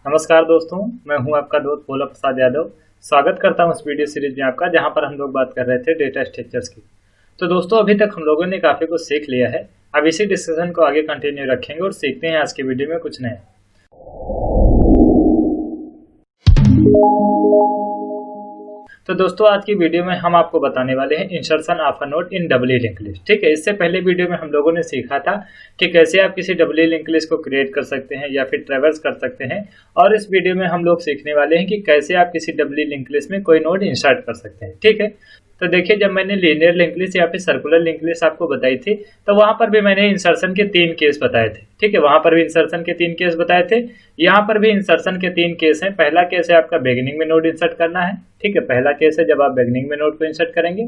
नमस्कार दोस्तों, मैं हूं आपका दोस्त भोला प्रसाद यादव। स्वागत करता हूं इस वीडियो सीरीज में आपका, जहां पर हम लोग बात कर रहे थे डेटा स्ट्रक्चर्स की। तो दोस्तों, अभी तक हम लोगों ने काफ़ी कुछ सीख लिया है। अब इसी डिस्कशन को आगे कंटिन्यू रखेंगे और सीखते हैं आज की वीडियो में कुछ नया। तो दोस्तों, आज की वीडियो में हम आपको बताने वाले हैं insertion of a node in doubly linked list. ठीक है, इससे पहले वीडियो में हम लोगों ने सीखा था कि कैसे आप किसी डबली लिंक लिस्ट को क्रिएट कर सकते हैं या फिर ट्रैवर्स कर सकते हैं। और इस वीडियो में हम लोग सीखने वाले हैं कि कैसे आप किसी डबली लिंक लिस्ट में कोई नोड इंसर्ट कर सकते हैं। ठीक है, तो देखिए, जब मैंने लीनियर लिंक लिस्ट या फिर सर्कुलर लिंक लिस्ट आपको बताई थी, तो वहां पर भी मैंने इंसर्शन के 3 केस बताए थे। ठीक है, वहां पर भी इंसर्शन के 3 केस बताए थे। यहाँ पर भी इंसर्शन के 3 केस हैं। पहला केस है आपका बिगिनिंग में नोड इंसर्ट करना है। ठीक है, पहला केस है जब आप बिगिनिंग में नोड को इंसर्ट करेंगे।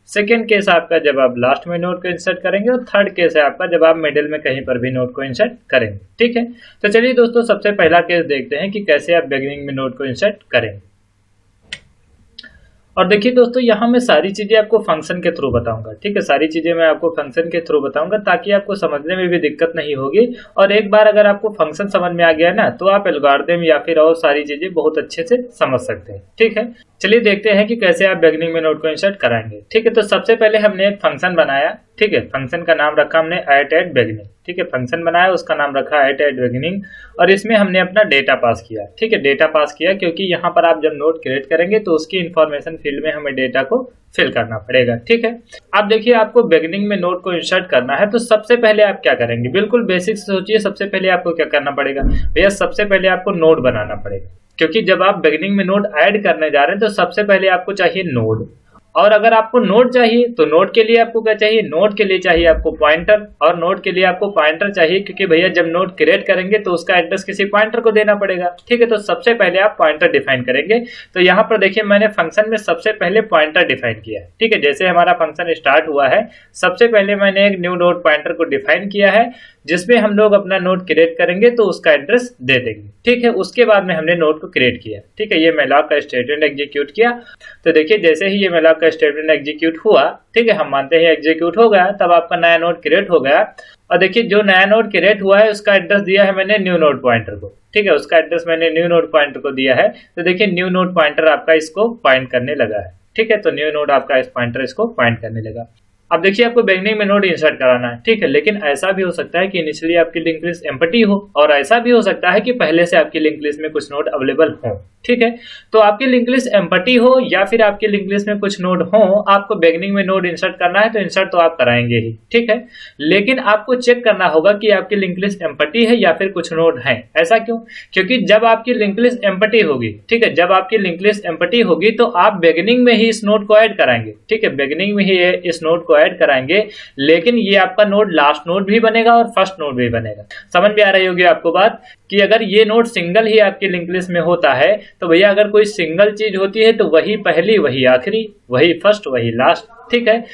सेकेंड केस आपका जब आप लास्ट में नोड को इंसर्ट करेंगे, और थर्ड केस है आपका जब आप मिडिल में कहीं पर भी नोड को इंसर्ट करेंगे। ठीक है, तो चलिए दोस्तों, सबसे पहला केस देखते हैं कि कैसे आप बिगिनिंग में नोड को इंसर्ट करेंगे। और देखिए दोस्तों, यहाँ मैं सारी चीजें आपको फंक्शन के थ्रू बताऊंगा। ठीक है, सारी चीजें मैं आपको फंक्शन के थ्रू बताऊंगा ताकि आपको समझने में भी दिक्कत नहीं होगी। और एक बार अगर आपको फंक्शन समझ में आ गया ना, तो आप एल्गोरिथम या फिर और सारी चीजें बहुत अच्छे से समझ सकते हैं। ठीक है, चलिए देखते हैं कि कैसे आप बिगिनिंग में नोड को इंसर्ट कराएंगे। ठीक है, तो सबसे पहले हमने एक फंक्शन बनाया। ठीक है, फंक्शन का नाम रखा हमने @बिगिनिंग। ठीक है, फंक्शन बनाया, उसका नाम रखा @बिगिनिंग, और इसमें हमने अपना डेटा पास किया। ठीक है, डेटा पास किया क्योंकि यहाँ पर आप जब नोड क्रिएट करेंगे तो उसकी इंफॉर्मेशन फील्ड में हमें डेटा को फिल करना पड़ेगा। ठीक है, अब देखिए, आपको बिगिनिंग में नोड को इंसर्ट करना है, तो सबसे पहले आप क्या करेंगे, बिल्कुल बेसिक से सोचिए। सबसे पहले आपको क्या करना पड़ेगा भैया, सबसे पहले आपको नोड बनाना पड़ेगा। क्योंकि जब आप बिगिनिंग में नोड ऐड करने जा रहे हैं तो सबसे पहले आपको चाहिए नोड। और अगर आपको नोड चाहिए तो नोड के लिए आपको क्या चाहिए, नोड के लिए चाहिए आपको पॉइंटर। और नोड के लिए आपको पॉइंटर चाहिए क्योंकि भैया जब नोड क्रिएट करेंगे तो उसका एड्रेस किसी पॉइंटर को देना पड़ेगा। ठीक है, तो सबसे पहले आप पॉइंटर डिफाइन करेंगे। तो यहाँ पर देखिए, मैंने फंक्शन में सबसे पहले पॉइंटर डिफाइन किया है। ठीक है, जैसे हमारा फंक्शन स्टार्ट हुआ है, सबसे पहले मैंने एक न्यू नोड पॉइंटर को डिफाइन किया है, जिसमें हम लोग अपना नोड क्रिएट करेंगे तो उसका एड्रेस दे देंगे। ठीक है, उसके बाद में हमने नोड को क्रिएट किया। ठीक है, ये malloc का स्टेटमेंट एग्जीक्यूट किया। तो देखिए, जैसे ही ये malloc का स्टेटमेंट एग्जीक्यूट हुआ, ठीक है, हम मानते हैं एग्जीक्यूट हो गया, तब आपका नया नोड क्रिएट हो गया। और देखिए, जो नया नोड क्रिएट हुआ है उसका एड्रेस दिया है मैंने न्यू नोड पॉइंटर को। ठीक है, उसका एड्रेस मैंने न्यू नोड पॉइंटर को दिया है। तो देखिए, न्यू नोड पॉइंटर आपका इसको पॉइंट करने लगा है। ठीक है, तो न्यू नोड आपका इस पॉइंटर इसको पॉइंट करने लगा। अब देखिए, आपको बिगिनिंग में नोड इंसर्ट कराना है। ठीक है, लेकिन ऐसा भी हो सकता है कि इनिशियली आपकी लिंक लिस्ट एम्प्टी हो, और ऐसा भी हो सकता है कि पहले से आपकी लिंक लिस्ट में कुछ नोड अवेलेबल हो। ठीक है, तो आपकी लिंक लिस्ट एम्प्टी हो या फिर आपकी लिंक लिस्ट में कुछ नोड हो, आपको बिगिनिंग में नोड इंसर्ट करना है तो इंसर्ट तो आप कराएंगे ही। ठीक है, लेकिन आपको चेक करना होगा कि आपकी लिंक लिस्ट एम्प्टी है या फिर कुछ नोड है। ऐसा क्यों? क्योंकि जब आपकी लिंक लिस्ट एम्प्टी होगी, ठीक है, जब आपकी लिंक लिस्ट एम्प्टी होगी तो आप बिगिनिंग में ही इस नोड को ऐड कराएंगे। ठीक है, बिगिनिंग में ही इस नोड को ऐड कराएंगे, लेकिन ये आपका नोड लास्ट नोड भी बनेगा और फर्स्ट नोड भी बनेगा। समझ में आ रही होगी आपको बात, कि अगर ये नोड सिंगल ही आपकी लिंक लिस्ट में होता है तो भैया अगर कोई सिंगल चीज होती है तो वही पहली, वही आखिरी, वही फर्स्ट, वही लास्ट। ठीक है,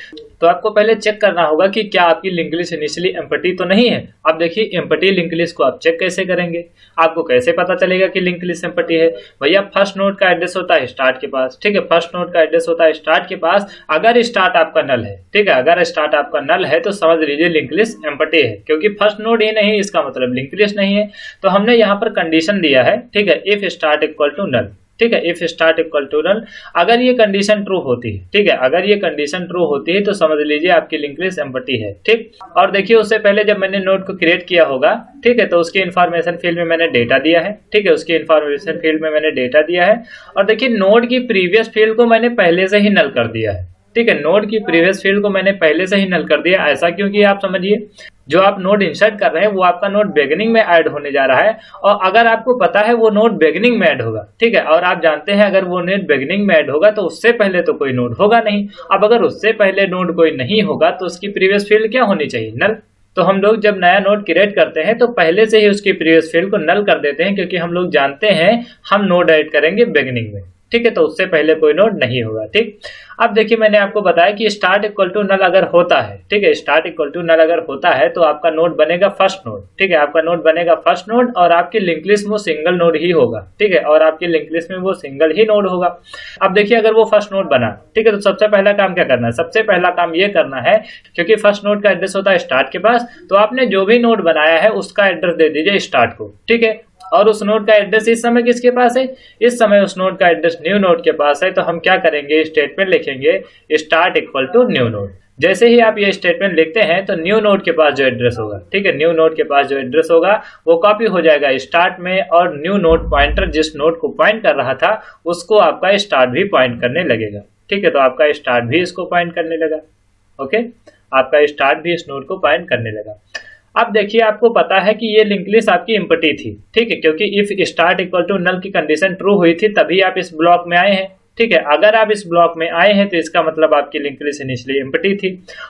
तो आपको पहले चेक करना होगा कि क्या आपकी लिंक लिस्ट इनिशियली एम्प्टी तो नहीं है। अब देखिए, एम्प्टी लिंक लिस्ट को आप चेक कैसे करेंगे, आपको कैसे पता चलेगा कि लिंक लिस्ट एम्प्टी है। भैया, फर्स्ट नोड का एड्रेस होता है स्टार्ट के पास। ठीक है, फर्स्ट नोड का एड्रेस होता है स्टार्ट के पास। अगर स्टार्ट आपका नल है, ठीक है, अगर स्टार्ट आपका नल है तो समझ लीजिए लिंक लिस्ट एम्प्टी है, क्योंकि फर्स्ट नोड ही नहीं, इसका मतलब लिंक लिस्ट नहीं है। तो हमने यहाँ पर कंडीशन दिया है। ठीक है, if start equal to null. ठीक है, if start equal to null, अगर ये कंडीशन ट्रू होती है, ठीक है, अगर ये कंडीशन ट्रू होती है तो समझ लीजिए आपकी लिंक लिस्ट एम्प्टी है। ठीक, और देखिए, उससे पहले जब मैंने नोड को क्रिएट किया होगा, ठीक है, तो उसकी इन्फॉर्मेशन फील्ड में मैंने डेटा दिया है। ठीक है, उसकी इन्फॉर्मेशन फील्ड में मैंने डेटा दिया है। और देखिए, नोड की प्रीवियस फील्ड को मैंने पहले से ही नल कर दिया है। ठीक है, नोड की प्रीवियस फील्ड को मैंने पहले से ही नल कर दिया। ऐसा क्योंकि आप समझिए, जो आप नोड इंसर्ट कर रहे हैं वो आपका नोड बिगिनिंग में ऐड होने जा रहा है, और अगर आपको पता है वो नोड बिगिनिंग में ऐड होगा, ठीक है, और आप जानते हैं अगर वो नोड बिगिनिंग में ऐड होगा तो उससे पहले तो कोई नोड होगा नहीं। अब अगर उससे पहले नोड कोई नहीं होगा तो उसकी प्रीवियस फील्ड क्या होनी चाहिए, नल। तो हम लोग जब नया नोड क्रिएट करते हैं तो पहले से ही उसकी प्रीवियस फील्ड को नल कर देते हैं, क्योंकि हम लोग जानते हैं हम नोड ऐड करेंगे बिगिनिंग में। ठीक है, तो उससे पहले कोई नोड नहीं होगा। ठीक, अब देखिए, मैंने आपको बताया कि स्टार्ट इक्वल टू नल अगर होता है, ठीक है, स्टार्ट इक्वल टू नल अगर होता है तो आपका नोड बनेगा फर्स्ट नोड। ठीक है, आपका नोड बनेगा फर्स्ट नोड, और आपकी लिंक लिस्ट में वो सिंगल नोड ही होगा। ठीक है, और आपकी लिंक लिस्ट में वो सिंगल ही नोड होगा। अब देखिए, अगर वो फर्स्ट नोड बना, ठीक है, तो सबसे पहला काम क्या करना है, सबसे पहला काम ये करना है, क्योंकि फर्स्ट नोड का एड्रेस होता है स्टार्ट के पास, तो आपने जो भी नोड बनाया है उसका एड्रेस दे दीजिए स्टार्ट को। ठीक है, और उस नोड का एड्रेस इस समय किसके पास है, इस समय उस नोड का एड्रेस न्यू नोड के पास है। तो हम क्या करेंगे, स्टेटमेंट लिखेंगे start equal to new node. जैसे ही आप ये स्टेटमेंट लिखते हैं तो न्यू नोड के पास जो एड्रेस होगा, ठीक है, न्यू नोड के पास जो एड्रेस होगा वो कॉपी हो जाएगा स्टार्ट में, और न्यू नोड पॉइंटर जिस नोड को पॉइंट कर रहा था उसको आपका स्टार्ट भी पॉइंट करने लगेगा। ठीक है, तो आपका स्टार्ट भी इसको पॉइंट करने लगा। ओके, आपका स्टार्ट भी इस नोड को पॉइंट करने लगा। अब देखिए, आपको पता है कि ये लिंक लिस्ट आपकी एम्प्टी थी, ठीक है, क्योंकि if start equal to null की कंडीशन ट्रू हुई थी तभी आप इस ब्लॉक में आए हैं। ठीक है, अगर आप इस ब्लॉक में आए हैं तो इसका मतलब आपकी लिंक लिस्ट इनिशियली एम्प्टी थी,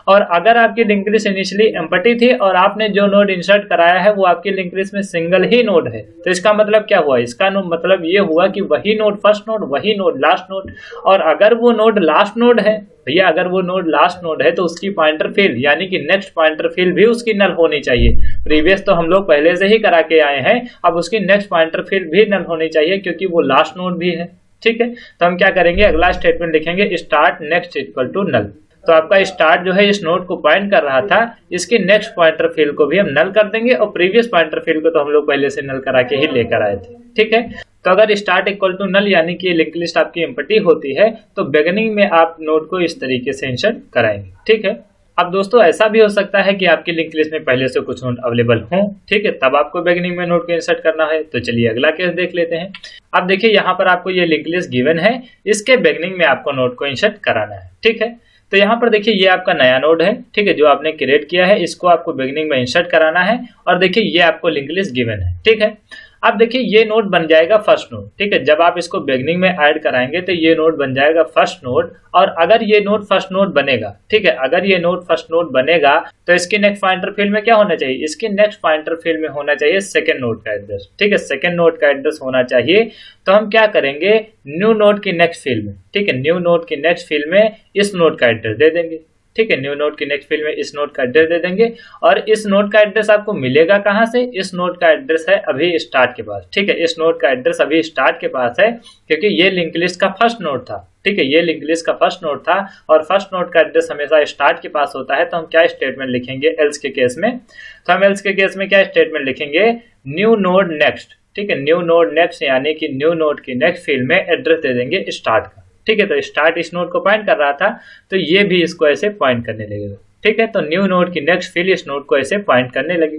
और अगर आपकी लिंक लिस्ट इनिशियली एम्प्टी थी और आपने जो नोड इंसर्ट कराया है वो आपकी लिंक लिस्ट में सिंगल ही नोड है, तो इसका मतलब क्या हुआ, इसका मतलब ये हुआ कि वही नोड फर्स्ट नोड, वही नोड लास्ट नोड। और अगर वो नोड लास्ट नोड है भैया, अगर वो नोड लास्ट नोड है तो उसकी पॉइंटर फील्ड यानी कि नेक्स्ट पॉइंटर फील्ड भी उसकी नल होनी चाहिए। प्रीवियस तो हम लोग पहले से ही करा के आए हैं, अब उसकी नेक्स्ट पॉइंटर फील्ड भी नल होनी चाहिए क्योंकि वो लास्ट नोड भी है। ठीक है, तो हम क्या करेंगे, अगला स्टेटमेंट लिखेंगे start next equal to null. तो आपका स्टार्ट जो है इस नोड को पॉइंट कर रहा था, इसकी नेक्स्ट पॉइंटर फील्ड को भी हम नल कर देंगे, और प्रीवियस पॉइंटर फील्ड को तो हम लोग पहले से नल करा के ही लेकर आए थे। ठीक है, तो अगर स्टार्ट इक्वल टू नल यानी कि लिंक लिस्ट आपकी एम्प्टी होती है तो बिगिनिंग में आप नोड को इस तरीके से इंसर्ट कराएंगे। ठीक है, अब दोस्तों ऐसा भी हो सकता है कि आपकी लिंक लिस्ट में पहले से कुछ नोड अवेलेबल हों, ठीक है, तब आपको बिगिनिंग में नोड को इंसर्ट करना है। तो चलिए अगला केस देख लेते हैं। अब देखिए, यहाँ पर आपको ये लिंक लिस्ट गिवन है, इसके बिगिनिंग में आपको नोड को इंसर्ट कराना है। ठीक है, तो यहाँ पर देखिए ये आपका नया नोड है, ठीक है, जो आपने क्रिएट किया है, इसको आपको बिगिनिंग में इंसर्ट कराना है, और देखिए ये आपको लिंक लिस्ट गिवन है। ठीक है, अब देखिए ये नोड बन जाएगा फर्स्ट नोड। ठीक है, जब आप इसको बिगिनिंग में ऐड कराएंगे तो ये नोड बन जाएगा फर्स्ट नोड, और अगर ये नोड फर्स्ट नोड बनेगा, ठीक है, अगर ये नोड फर्स्ट नोड बनेगा तो इसके नेक्स्ट पॉइंटर फील्ड में क्या होना चाहिए, इसके नेक्स्ट पॉइंटर फील्ड में होना चाहिए सेकंड नोड का एड्रेस। ठीक है, सेकंड नोड का एड्रेस होना चाहिए। तो हम क्या करेंगे, न्यू नोड की नेक्स्ट फील्ड में, ठीक है, न्यू नोड की नेक्स्ट फील्ड में इस नोड का एड्रेस दे देंगे। ठीक है, न्यू नोड की नेक्स्ट फील्ड में इस नोड का एड्रेस दे देंगे, और इस नोड का एड्रेस आपको मिलेगा कहां से, इस नोड का एड्रेस है अभी स्टार्ट के पास। ठीक है, इस नोड का एड्रेस अभी स्टार्ट के पास है क्योंकि ये लिंक लिस्ट का फर्स्ट नोड था। ठीक है, ये लिंक लिस्ट का फर्स्ट नोड था, और फर्स्ट नोड का एड्रेस हमेशा स्टार्ट के पास होता है। तो हम क्या स्टेटमेंट लिखेंगे एल्स के केस में, तो हम एल्स के केस में क्या स्टेटमेंट लिखेंगे, न्यू नोड नेक्स्ट। ठीक है, न्यू नोड नेक्स्ट यानी कि न्यू नोड की नेक्स्ट फील्ड में एड्रेस दे देंगे स्टार्ट का। ठीक है, तो स्टार्ट इस नोड को पॉइंट कर रहा था तो ये भी इसको ऐसे पॉइंट करने लगेगा। ठीक है, तो न्यू नोड की नेक्स्ट फील्ड इस नोड को ऐसे पॉइंट करने लगी।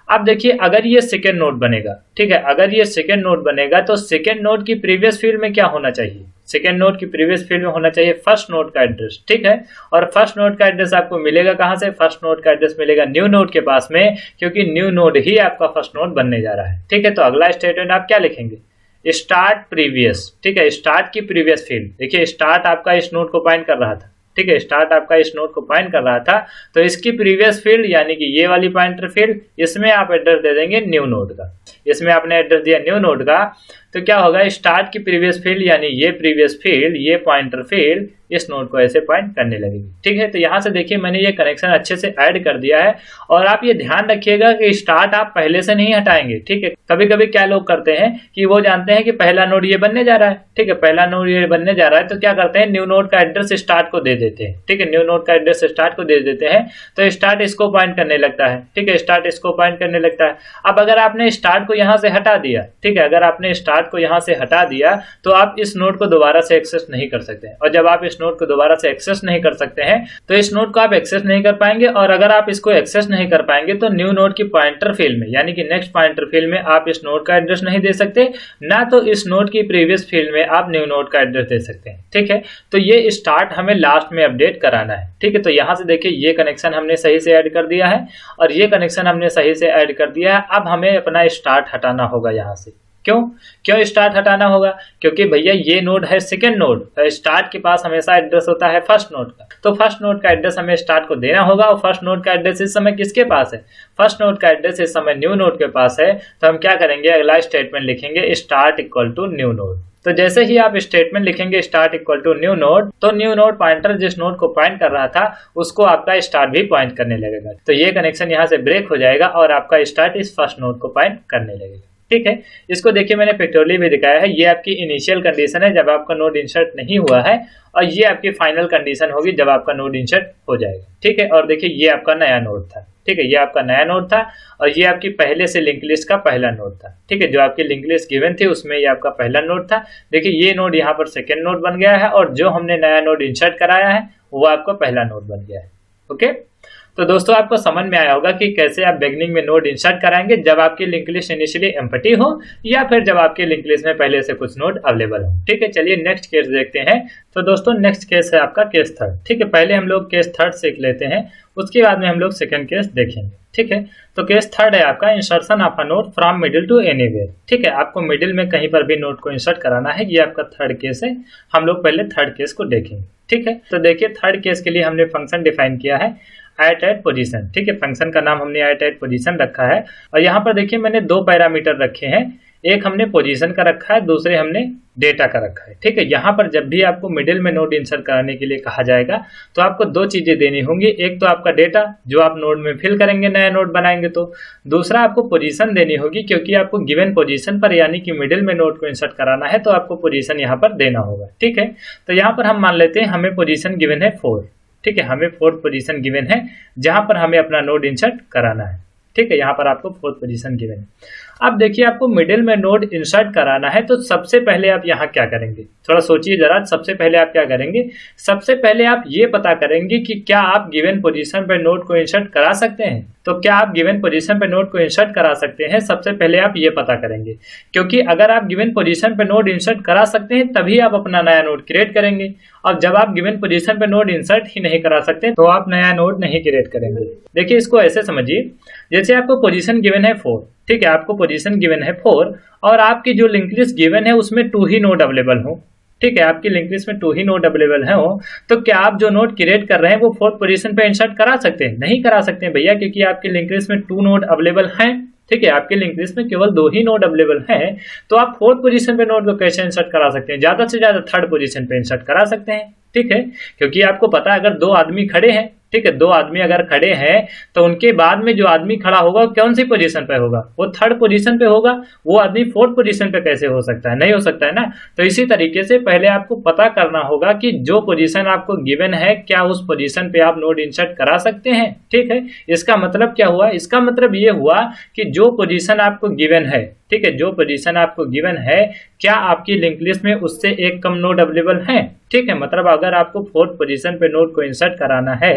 अब देखिए, अगर ये सेकेंड नोड बनेगा, ठीक है, अगर ये सेकेंड नोड बनेगा तो सेकेंड नोड की प्रीवियस फील्ड में क्या होना चाहिए, सेकेंड नोड की प्रीवियस फील्ड में होना चाहिए फर्स्ट नोड का एड्रेस। ठीक है, और फर्स्ट नोड का एड्रेस आपको मिलेगा कहां से, फर्स्ट नोड का एड्रेस मिलेगा न्यू नोड के पास में, क्योंकि न्यू नोड ही आपका फर्स्ट नोड बनने जा रहा है। ठीक है, तो अगला स्टेटमेंट आप क्या लिखेंगे, स्टार्ट प्रीवियस। ठीक है, स्टार्ट की प्रीवियस फील्ड, देखिए स्टार्ट आपका इस नोड को पॉइंट कर रहा था। ठीक है, स्टार्ट आपका इस नोड को पॉइंट कर रहा था, तो इसकी प्रीवियस फील्ड यानी कि ये वाली पॉइंटर फील्ड, इसमें आप एड्रेस दे देंगे न्यू नोड का। इसमें आपने एड्रेस दिया न्यू नोड का, तो क्या होगा, स्टार्ट की प्रीवियस फील्ड यानी ये प्रीवियस फील्ड, ये पॉइंटर फील्ड इस नोड को ऐसे पॉइंट करने लगेगी। ठीक है, तो यहाँ से देखिए मैंने ये कनेक्शन अच्छे से ऐड कर दिया है, और आप ये ध्यान रखिएगा कि स्टार्ट आप पहले से नहीं हटाएंगे। ठीक है, कभी कभी क्या लोग करते हैं कि वो जानते हैं कि पहला नोड ये बनने जा रहा है, ठीक है, पहला नोड ये बनने जा रहा है, तो क्या करते हैं, न्यू नोड का एड्रेस स्टार्ट को दे देते हैं। ठीक है, न्यू नोड का एड्रेस स्टार्ट को दे देते हैं, तो स्टार्ट इसको पॉइंट करने लगता है। ठीक है, स्टार्ट इसको पॉइंट करने लगता है। अब अगर आपने स्टार्ट को यहाँ से हटा दिया, ठीक है, अगर आपने स्टार्ट को यहाँ से हटा दिया तो आप इस नोड को दोबारा से एक्सेस नहीं कर सकते, और जब आप इस नोड को दोबारा से एक्सेस नहीं कर सकते हैं तो इस नोड को आप एक्सेस नहीं कर पाएंगे, और अगर आप इसको एक्सेस नहीं कर पाएंगे तो न्यू नोड की पॉइंटर फील्ड में यानी कि नेक्स्ट पॉइंटर फील्ड में आप इस नोड का एड्रेस नहीं दे सकते, ना तो इस नोड की प्रीवियस फील्ड में आप न्यू नोड का एड्रेस दे सकते हैं। ठीक है, तो ये स्टार्ट हमें लास्ट में अपडेट कराना है। ठीक है, तो यहाँ से देखिए ये कनेक्शन हमने सही से ऐड कर दिया है, और ये कनेक्शन हमने सही से ऐड कर दिया है। अब हमें अपना स्टार्ट हटाना होगा यहाँ से। क्यों स्टार्ट हटाना होगा, क्योंकि भैया ये नोड है सेकंड नोड, स्टार्ट के पास हमेशा एड्रेस होता है फर्स्ट नोड का, तो फर्स्ट नोड का एड्रेस हमें स्टार्ट को देना होगा, और फर्स्ट नोड का एड्रेस इस समय किसके पास है, फर्स्ट नोड का एड्रेस इस समय न्यू नोड के पास है। तो हम क्या करेंगे, अगला स्टेटमेंट लिखेंगे start equal to new node. तो जैसे ही आप स्टेटमेंट लिखेंगे start equal to new node, तो न्यू नोड पॉइंटर जिस नोड को पॉइंट कर रहा था उसको आपका स्टार्ट भी पॉइंट करने लगेगा। तो ये कनेक्शन यहाँ से ब्रेक हो जाएगा और आपका स्टार्ट इस फर्स्ट नोड को पॉइंट करने लगेगा। ठीक है, इसको देखिए मैंने पिक्टोरियली भी दिखाया है। ये आपकी इनिशियल कंडीशन है जब आपका नोड इंसर्ट नहीं हुआ है, और ये आपकी फाइनल कंडीशन होगी जब आपका नोड इंसर्ट हो जाएगा। ठीक है, और देखिए ये आपका नया नोड था। ठीक है, ये आपका नया नोड था और ये आपकी पहले से लिंक लिस्ट का पहला नोड था। ठीक है, जो आपकी लिंक लिस्ट गिवन थी उसमें ये आपका पहला नोड था। देखिए ये नोड यहाँ पर सेकेंड नोड बन गया है और जो हमने नया नोड इंसर्ट कराया है वो आपका पहला नोड बन गया है। ओके, तो दोस्तों आपको समझ में आया होगा कि कैसे आप बिगनिंग में नोड इंसर्ट कराएंगे जब आपकी लिंक लिस्ट इनिशियली एम्प्टी हो या फिर जब आपकी लिंक लिस्ट में पहले से कुछ नोड अवेलेबल हो। ठीक है, चलिए नेक्स्ट केस देखते हैं। तो दोस्तों नेक्स्ट केस है आपका केस थर्ड। ठीक है, पहले हम लोग केस थर्ड सीख लेते हैं, उसके बाद में हम लोग सेकंड केस देखेंगे। ठीक है, तो केस थर्ड है आपका insertion of a node from middle to anywhere. ठीक है, आपको मिडिल में कहीं पर भी नोड को इंसर्ट कराना है, ये आपका थर्ड केस है। हम लोग पहले थर्ड केस को देखेंगे। ठीक है, तो देखिए थर्ड केस के लिए हमने फंक्शन डिफाइन किया है एट पोजीशन। ठीक है, फंक्शन का नाम हमने एट पोजीशन रखा है और यहाँ पर देखिए मैंने दो पैरामीटर रखे हैं, एक हमने पोजीशन का रखा है, दूसरे हमने डेटा का रखा है। ठीक है, यहाँ पर जब भी आपको मिडिल में नोड इंसर्ट कराने के लिए कहा जाएगा तो आपको दो चीजें देनी होंगी, एक तो आपका डेटा जो आप नोड में फिल करेंगे, नया नोड बनाएंगे तो, दूसरा आपको पोजीशन देनी होगी क्योंकि आपको गिवन पोजीशन पर यानी कि मिडिल में नोड को इंसर्ट कराना है तो आपको पोजीशन यहाँ पर देना होगा। ठीक है, तो यहाँ पर हम मान लेते हैं हमें पोजीशन गिवन है 4। ठीक है, हमें फोर्थ पोजीशन गिवन है जहां पर हमें अपना नोड इंसर्ट कराना है। ठीक है, यहाँ पर आपको फोर्थ पोजीशन गिवन है। अब देखिए आपको मिडिल में नोड इंसर्ट कराना है तो सबसे पहले आप यहाँ क्या करेंगे, थोड़ा सोचिए जरा। सबसे पहले आप क्या करेंगे, सबसे पहले आप ये पता करेंगे कि क्या आप गिवन पोजीशन पे नोड को इंसर्ट करा सकते हैं। तो क्या आप गिवन पोजीशन पे नोड को इंसर्ट करा सकते हैं, सबसे पहले आप ये पता करेंगे, क्योंकि अगर आप गिवन पोजीशन पे नोड इंसर्ट करा सकते हैं तभी आप अपना नया नोड क्रिएट करेंगे। और जब आप गिवन पोजीशन पे नोड इंसर्ट ही नहीं करा सकते तो आप नया नोड नहीं क्रिएट करेंगे। देखिए इसको ऐसे समझिए, जैसे आपको पोजीशन गिवन है 4। ठीक है, आपको पोजीशन गिवन है 4 और आपकी जो लिंक लिस्ट गिवन है उसमें 2 ही नोड अवेलेबल हो। ठीक है, आपकी लिंक लिस्ट में 2 ही नोड अवेलेबल है हो, तो क्या आप जो नोड क्रिएट कर रहे हैं वो फोर्थ पोजीशन पे इंसर्ट करा सकते हैं? नहीं करा सकते हैं भैया, क्योंकि आपकी लिंक लिस्ट में 2 नोड अवेलेबल हैं। ठीक है, आपकी लिंक लिस्ट में केवल 2 ही नोड अवेलेबल हैं, तो आप फोर्थ पोजीशन पे नोड को कैसे इंसर्ट करा सकते हैं? ज्यादा से ज्यादा थर्ड पोजीशन पे इंसर्ट करा सकते हैं। ठीक है, क्योंकि आपको पता है अगर 2 आदमी खड़े हैं, ठीक है, 2 आदमी अगर खड़े हैं तो उनके बाद में जो आदमी खड़ा होगा वो कौन सी पोजीशन पे होगा, वो थर्ड पोजीशन पे होगा। वो आदमी फोर्थ पोजीशन पे कैसे हो सकता है? नहीं हो सकता है ना। तो इसी तरीके से पहले आपको पता करना होगा कि जो पोजीशन आपको गिवन है क्या उस पोजीशन पे आप नोड इंसर्ट करा सकते हैं। ठीक है, इसका मतलब क्या हुआ, इसका मतलब ये हुआ कि जो पोजीशन आपको गिवन है, ठीक है, जो पोजीशन आपको गिवन है क्या आपकी लिंक लिस्ट में उससे एक कम नोड अवेलेबल है। ठीक है, मतलब अगर आपको फोर्थ पोजीशन पे नोड को इंसर्ट कराना है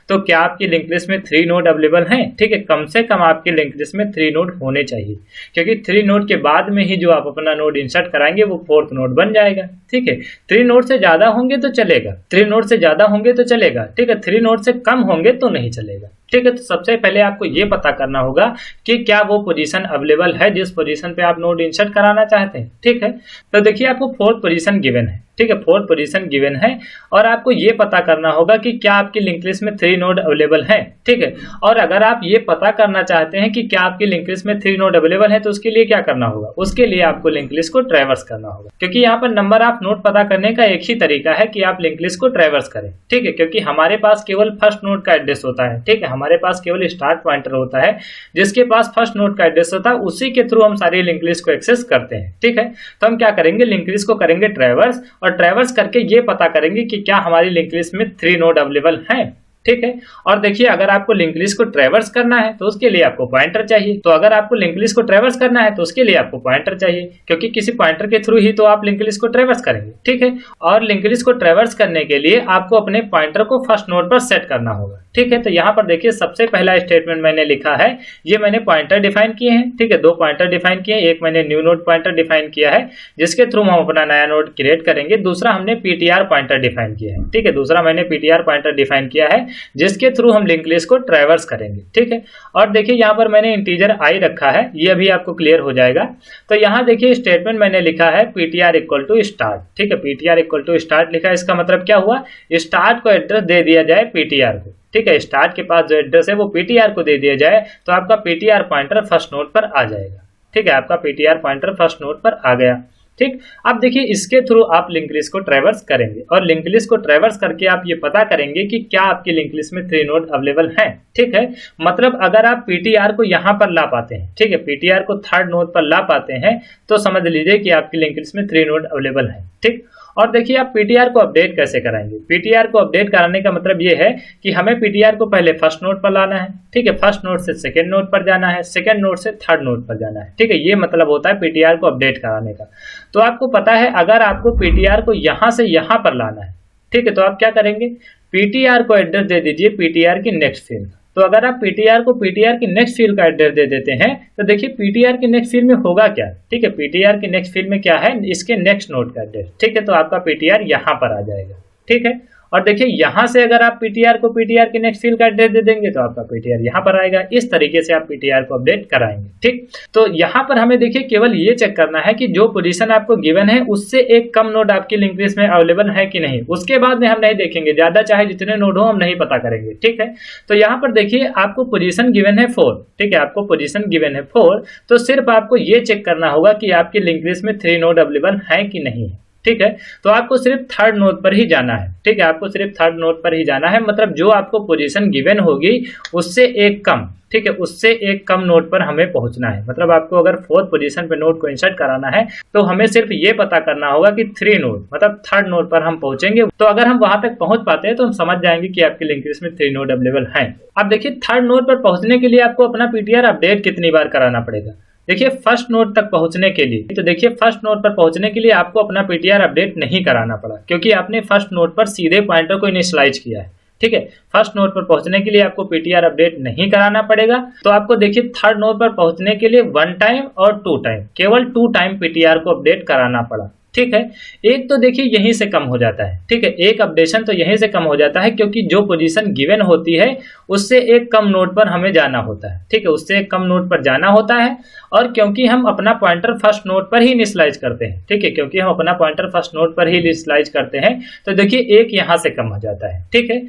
तो क्या आपकी लिंक लिस्ट में 3 नोड अवेलेबल हैं? ठीक है, कम से कम आपकी लिंक लिस्ट में 3 नोड होने चाहिए, क्योंकि 3 नोड के बाद में ही जो आप अपना नोड इंसर्ट कराएंगे वो फोर्थ नोड बन जाएगा। ठीक है, 3 नोड से ज्यादा होंगे तो चलेगा, 3 नोड से ज्यादा होंगे तो चलेगा। ठीक है, 3 नोड से कम होंगे तो नहीं चलेगा। ठीक है, तो सबसे पहले आपको ये पता करना होगा कि क्या वो पोजीशन अवेलेबल है जिस पोजीशन पे आप नोड इंसर्ट कराना चाहते हैं। ठीक है, तो देखिए आपको फोर्थ पोजीशन गिवन है। ठीक है, फोर्थ पोजीशन गिवन है और आपको ये पता करना होगा कि क्या आपकी लिंक लिस्ट में 3 नोड अवेलेबल हैं। ठीक है, और अगर आप ये पता करना चाहते हैं कि क्या आपकी लिंक लिस्ट में 3 नोड अवेलेबल है तो उसके लिए क्या करना होगा, उसके लिए आपको लिंक लिस्ट को ट्रैवर्स करना होगा, क्योंकि यहाँ पर नंबर ऑफ नोड पता करने का एक ही तरीका है कि आप लिंक लिस्ट को ट्रैवर्स करें। ठीक है, क्योंकि हमारे पास केवल फर्स्ट नोड का एड्रेस होता है। ठीक है, हमारे पास केवल स्टार्ट पॉइंटर होता है, जिसके पास फर्स्ट नोड का एड्रेस होता है उसी के थ्रू हम सारी लिंक लिस्ट को एक्सेस करते हैं। ठीक है, तो हम क्या करेंगे, लिंक लिस्ट को करेंगे ट्रैवर्स और ट्रैवर्स करके ये पता करेंगे कि क्या हमारी लिंक लिस्ट में 3 नोड अवेलेबल हैं। ठीक है, और देखिए अगर आपको लिंक लिस्ट को ट्रैवर्स करना है तो उसके लिए आपको पॉइंटर चाहिए। तो अगर आपको लिंक लिस्ट को ट्रैवर्स करना है तो उसके लिए आपको पॉइंटर चाहिए, क्योंकि किसी पॉइंटर के थ्रू ही तो आप लिंक लिस्ट को ट्रैवर्स करेंगे। ठीक है, और लिंक लिस्ट को ट्रैवर्स करने के लिए आपको अपने पॉइंटर को फर्स्ट नोड पर सेट करना होगा। ठीक है, तो यहाँ पर देखिए सबसे पहला स्टेटमेंट मैंने लिखा है, ये मैंने पॉइंटर डिफाइन किए हैं। ठीक है, 2 पॉइंटर डिफाइन किए, एक मैंने न्यू नोड पॉइंटर डिफाइन किया है जिसके थ्रू हम अपना नया नोड क्रिएट करेंगे, दूसरा हमने पीटीआर पॉइंटर डिफाइन किया है। ठीक है, दूसरा मैंने पीटीआर पॉइंटर डिफाइन किया है जिसके थ्रू हम लिंक लिस्ट को ट्रैवर्स करेंगे। ठीक है, और देखिए यहाँ पर मैंने इंटीजर आई रखा है, ये अभी आपको क्लियर हो जाएगा। तो यहाँ देखिए स्टेटमेंट मैंने लिखा है पीटीआर इक्वल टू स्टार्ट। ठीक है, पीटीआर इक्वल टू स्टार्ट लिखा है, इसका मतलब क्या हुआ, स्टार्ट को एड्रेस दे दिया जाए पीटीआर को। ठीक है, स्टार्ट के पास जो एड्रेस है वो पीटीआर को दे दिया जाए तो आपका पीटीआर पॉइंटर फर्स्ट नोड पर आ जाएगा। ठीक है, आपका पीटीआर पॉइंटर फर्स्ट नोड पर आ गया। ठीक। अब देखिए इसके थ्रू आप लिंक लिस्ट को ट्रैवर्स करेंगे और लिंक लिस्ट को ट्रैवर्स करके आप ये पता करेंगे कि क्या आपकी लिंक लिस्ट में 3 नोड अवेलेबल हैं। ठीक है, मतलब अगर आप पीटीआर को यहाँ पर ला पाते हैं, ठीक है, पीटीआर को थर्ड नोड पर ला पाते हैं तो समझ लीजिए कि आपकी लिंक लिस्ट में 3 नोड अवेलेबल है। ठीक। और देखिए आप पीटीआर को अपडेट कैसे कराएंगे। पीटीआर को अपडेट कराने का मतलब ये है कि हमें पीटीआर को पहले फर्स्ट नोड पर लाना है, ठीक है, फर्स्ट नोड से सेकंड नोड पर जाना है, सेकंड नोड से थर्ड नोड पर जाना है। ठीक है, ये मतलब होता है पीटीआर को अपडेट कराने का। तो आपको पता है अगर आपको पीटीआर को यहां से यहां पर लाना है, ठीक है, तो आप क्या करेंगे, पीटीआर को एड्रेस दे दीजिए पीटीआर की नेक्स्ट फील्ड। तो अगर आप पीटीआर को पीटीआर की नेक्स्ट फील्ड का एड्रेस दे देते हैं तो देखिए पीटीआर की नेक्स्ट फील्ड में होगा क्या, ठीक है, पीटीआर की नेक्स्ट फील्ड में क्या है, इसके नेक्स्ट नोड का एड्रेस। ठीक है, तो आपका पीटीआर यहां पर आ जाएगा। ठीक है, और देखिए यहां से अगर आप पीटीआर को पीटीआर की नेक्स्ट फील्ड का एड्रेस दे देंगे तो आपका पीटीआर यहां पर आएगा। इस तरीके से आप पीटीआर को अपडेट कराएंगे। ठीक, तो यहां पर हमें देखिए केवल ये चेक करना है कि जो पोजीशन आपको गिवन है उससे एक कम नोड आपकी लिंक लिस्ट में अवेलेबल है कि नहीं। उसके बाद में हम नहीं देखेंगे, ज्यादा चाहे जितने नोड हो हम नहीं पता करेंगे। ठीक है, तो यहाँ पर देखिए आपको पोजीशन गिवन है 4, ठीक है, आपको पोजीशन गिवन है 4, तो सिर्फ आपको ये चेक करना होगा कि आपकी लिंक लिस्ट में 3 नोड अवेलेबल है कि नहीं है। ठीक है, तो आपको सिर्फ थर्ड नोड पर ही जाना है। ठीक है, आपको सिर्फ थर्ड नोड पर ही जाना है, मतलब जो आपको पोजीशन गिवन होगी उससे एक कम, ठीक है, उससे एक कम नोड पर हमें पहुंचना है। मतलब आपको अगर 4th पोजीशन पे नोड को इंसर्ट कराना है तो हमें सिर्फ ये पता करना होगा कि 3 नोड, मतलब थर्ड नोड पर हम पहुंचेंगे। तो अगर हम वहां तक पहुंच पाते हैं तो हम समझ जाएंगे कि आपकी लिंक लिस्ट में 3 नोड अवेलेबल हैं। अब देखिए थर्ड नोड पर पहुंचने के लिए आपको अपना पीटीआर अपडेट कितनी बार कराना पड़ेगा। देखिए फर्स्ट नोड तक पहुंचने के लिए, तो देखिए फर्स्ट नोड पर पहुंचने के लिए आपको अपना पीटीआर अपडेट नहीं कराना पड़ा क्योंकि आपने फर्स्ट नोड पर सीधे पॉइंटर को इनिशियलाइज किया है। ठीक है, फर्स्ट नोड पर पहुंचने के लिए आपको पीटीआर अपडेट नहीं कराना पड़ेगा। तो आपको देखिए थर्ड नोड पर पहुंचने के लिए 1 टाइम और 2 टाइम, केवल 2 टाइम पीटीआर को अपडेट कराना पड़ा। ठीक है, एक तो देखिए यहीं से कम हो जाता है। ठीक है, एक अपडेशन तो यहीं से कम हो जाता है क्योंकि जो पोजीशन गिवन होती है उससे एक कम नोड पर हमें जाना होता है। ठीक है, उससे एक कम नोड पर जाना होता है और क्योंकि हम अपना पॉइंटर फर्स्ट नोड पर ही इनिशियलाइज करते हैं, ठीक है, क्योंकि हम अपना पॉइंटर फर्स्ट नोड पर ही इनिशियलाइज करते हैं तो देखिए एक यहां से कम हो जाता है। ठीक है,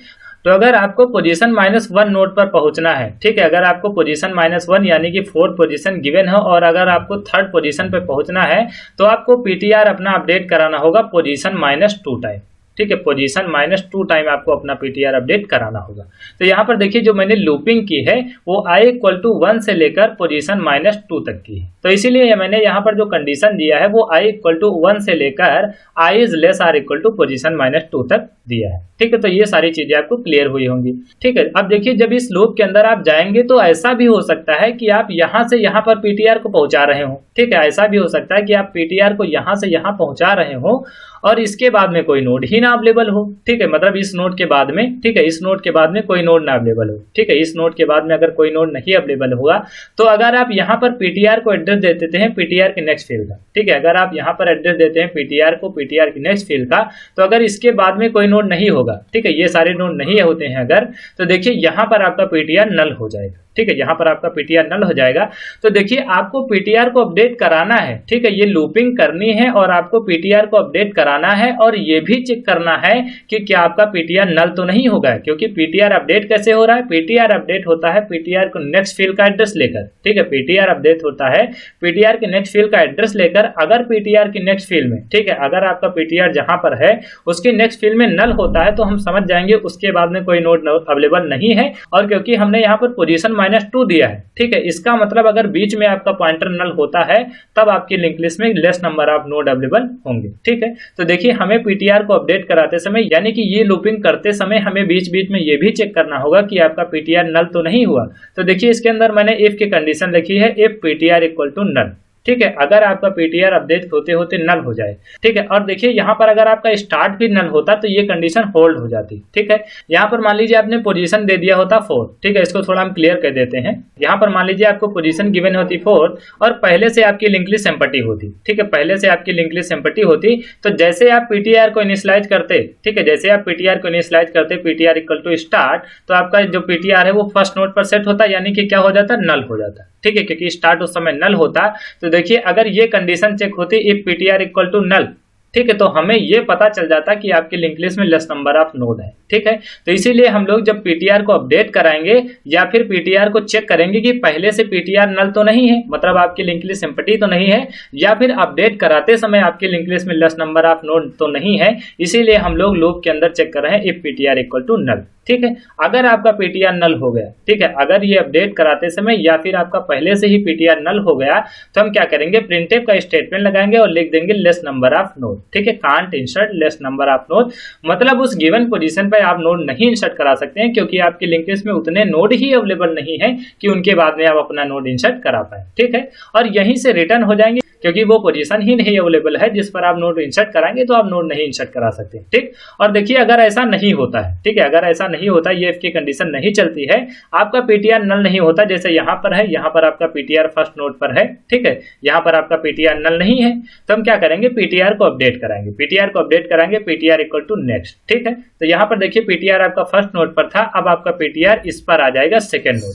तो अगर आपको पोजीशन -1 नोड पर पहुंचना है, ठीक है, अगर आपको पोजीशन -1 यानी कि 4th पोजीशन गिवन है और अगर आपको थर्ड पोजीशन पे पहुंचना है तो आपको पीटीआर अपना अपडेट कराना होगा पोजीशन -2 टाइम। ठीक है, पोजीशन -2 टाइम आपको अपना पीटीआर अपडेट कराना होगा। तो यहाँ पर देखिए जो मैंने लूपिंग की है वो i = 1 से लेकर पोजीशन -2 तक की है। तो इसीलिए मैंने यहाँ पर जो कंडीशन दिया है वो i = 1 से लेकर i > r = पोजीशन -2 तक दिया है। ठीक है, तो ये सारी चीजें आपको क्लियर हुई होंगी। ठीक है, अब देखिए जब इस लूप के अंदर आप जाएंगे तो ऐसा भी हो सकता है कि आप यहाँ से यहाँ पर पीटीआर को पहुंचा रहे हो। ठीक है, ऐसा भी हो सकता है कि आप पीटीआर को यहाँ से यहाँ पहुंचा रहे हो और इसके बाद में कोई नोड ही ना अवेलेबल हो। ठीक है, मतलब इस नोड के बाद में, ठीक है, इस नोड के बाद में कोई नोड ना अवेलेबल हो। ठीक है, इस नोड के बाद में अगर कोई नोड नहीं अवेलेबल होगा तो अगर आप यहाँ पर पीटीआर को एड्रेस दे देते हैं पीटीआर की नेक्स्ट फील्ड का, ठीक है, अगर आप यहाँ पर एड्रेस देते हैं पीटीआर को पीटीआर की नेक्स्ट फील्ड का, तो अगर इसके बाद में कोई नोड नहीं होगा, ठीक है, ये सारे नोड नहीं होते हैं अगर, तो देखिए यहाँ पर आपका पीटीआर नल हो जाएगा। ठीक है, यहाँ पर आपका पीटीआर नल हो जाएगा। तो देखिए आपको पीटीआर को अपडेट कराना है। ठीक है, ये लूपिंग करनी है और आपको पीटीआर को अपडेट कराना है और ये भी चेक करना है कि क्या आपका पीटीआर नल तो नहीं होगा, क्योंकि पीटीआर अपडेट कैसे हो रहा है, पीटीआर अपडेट होता है पीटीआर को नेक्स्ट फील्ड का एड्रेस लेकर। ठीक है, पीटीआर अपडेट होता है पीटीआर के नेक्स्ट फील्ड का एड्रेस लेकर। अगर पीटीआर की नेक्स्ट फील्ड में, ठीक है, अगर आपका पीटीआर जहां पर है उसकी नेक्स्ट फील्ड में नल होता है तो हम समझ जाएंगे उसके बाद में कोई नोड अवेलेबल नहीं है। और क्योंकि हमने यहाँ पर पोजीशन -2 दिया है, ठीक है, इसका मतलब अगर बीच में आपका पॉइंटर नल होता है तब आपकी लिंक लिस्ट में less number of node available होंगे। ठीक है, तो देखिए हमें पीटीआर को अपडेट कराते समय यानी कि ये लूपिंग करते समय हमें बीच बीच में ये भी चेक करना होगा कि आपका पीटीआर नल तो नहीं हुआ। तो देखिए इसके अंदर मैंने इफ की कंडीशन लिखी है, इफ पीटीआर = नल। ठीक है, अगर आपका पीटीआर अपडेट होते होते नल हो जाए। ठीक है, और देखिए यहाँ पर अगर आपका स्टार्ट भी नल होता तो ये कंडीशन होल्ड हो जाती। ठीक है, यहाँ पर मान लीजिए आपने पोजीशन दे दिया होता 4। ठीक है, इसको थोड़ा हम क्लियर कर देते हैं। यहाँ पर मान लीजिए आपको पोजीशन गिवन होती 4 और पहले से आपकी लिंक लिस्ट एम्प्टी होती। ठीक है, पहले से आपकी लिंक लिस्ट एम्प्टी होती तो जैसे आप पीटीआर को इनिशियलाइज करते, ठीक है, जैसे आप पीटीआर को इनिशियलाइज करते पीटीआर = स्टार्ट, तो आपका जो पीटीआर है वो फर्स्ट नोड पर सेट होता, यानी कि क्या हो जाता, नल हो जाता। ठीक है, क्योंकि स्टार्ट उस समय नल होता। तो देखिए अगर ये कंडीशन चेक होती इफ पीटीआर = नल, ठीक है, तो हमें ये पता चल जाता कि आपकी लिंक लिस्ट में लेस नंबर ऑफ नोड है। ठीक है, तो इसीलिए हम लोग जब पीटीआर को अपडेट कराएंगे या फिर पीटीआर को चेक करेंगे कि पहले से पीटीआर नल तो नहीं है, मतलब आपकी लिंक लिस्ट एम्प्टी तो नहीं है, या फिर अपडेट कराते समय आपकी लिंक लिस्ट में लेस नंबर ऑफ नोड तो नहीं है, इसीलिए हम लोग लूप के अंदर चेक कर रहे हैं if PTR equal to null. ठीक है, अगर आपका पीटीआर नल हो गया, ठीक है, अगर ये अपडेट कराते समय या फिर आपका पहले से ही पीटीआर नल हो गया, तो हम क्या करेंगे, प्रिंटफ का स्टेटमेंट लगाएंगे और लिख देंगे लेस नंबर ऑफ नोड। ठीक है, can't insert less number of node, मतलब उस गिवन पोजीशन पे आप नोड नहीं इंसर्ट करा सकते हैं क्योंकि आपकी लिंक लिस्ट में उतने नोड ही अवेलेबल नहीं है कि उनके बाद में आप अपना नोड इंसर्ट करा पाए। ठीक है, और यहीं से रिटर्न हो जाएंगे क्योंकि वो पोजीशन ही नहीं अवेलेबल है जिस पर आप नोड इंसर्ट कराएंगे, तो आप नोड नहीं इंसर्ट करा सकते। ठीक, और देखिए अगर ऐसा नहीं होता है, ठीक है, अगर ऐसा नहीं होता, ये की कंडीशन नहीं चलती है, आपका पीटीआर नल नहीं होता, जैसे यहाँ पर है, यहाँ पर आपका पीटीआर फर्स्ट नोड पर है, ठीक है, यहाँ पर आपका पीटीआर नल नहीं है, तो हम क्या करेंगे, पीटीआर को अपडेट कराएंगे, पीटीआर को अपडेट कराएंगे, पीटीआर इक्वल टू नेक्स्ट। ठीक है, तो यहाँ पर देखिए पीटीआर आपका फर्स्ट नोड पर था, अब आपका पीटीआर इस पर आ जाएगा सेकेंड नोड।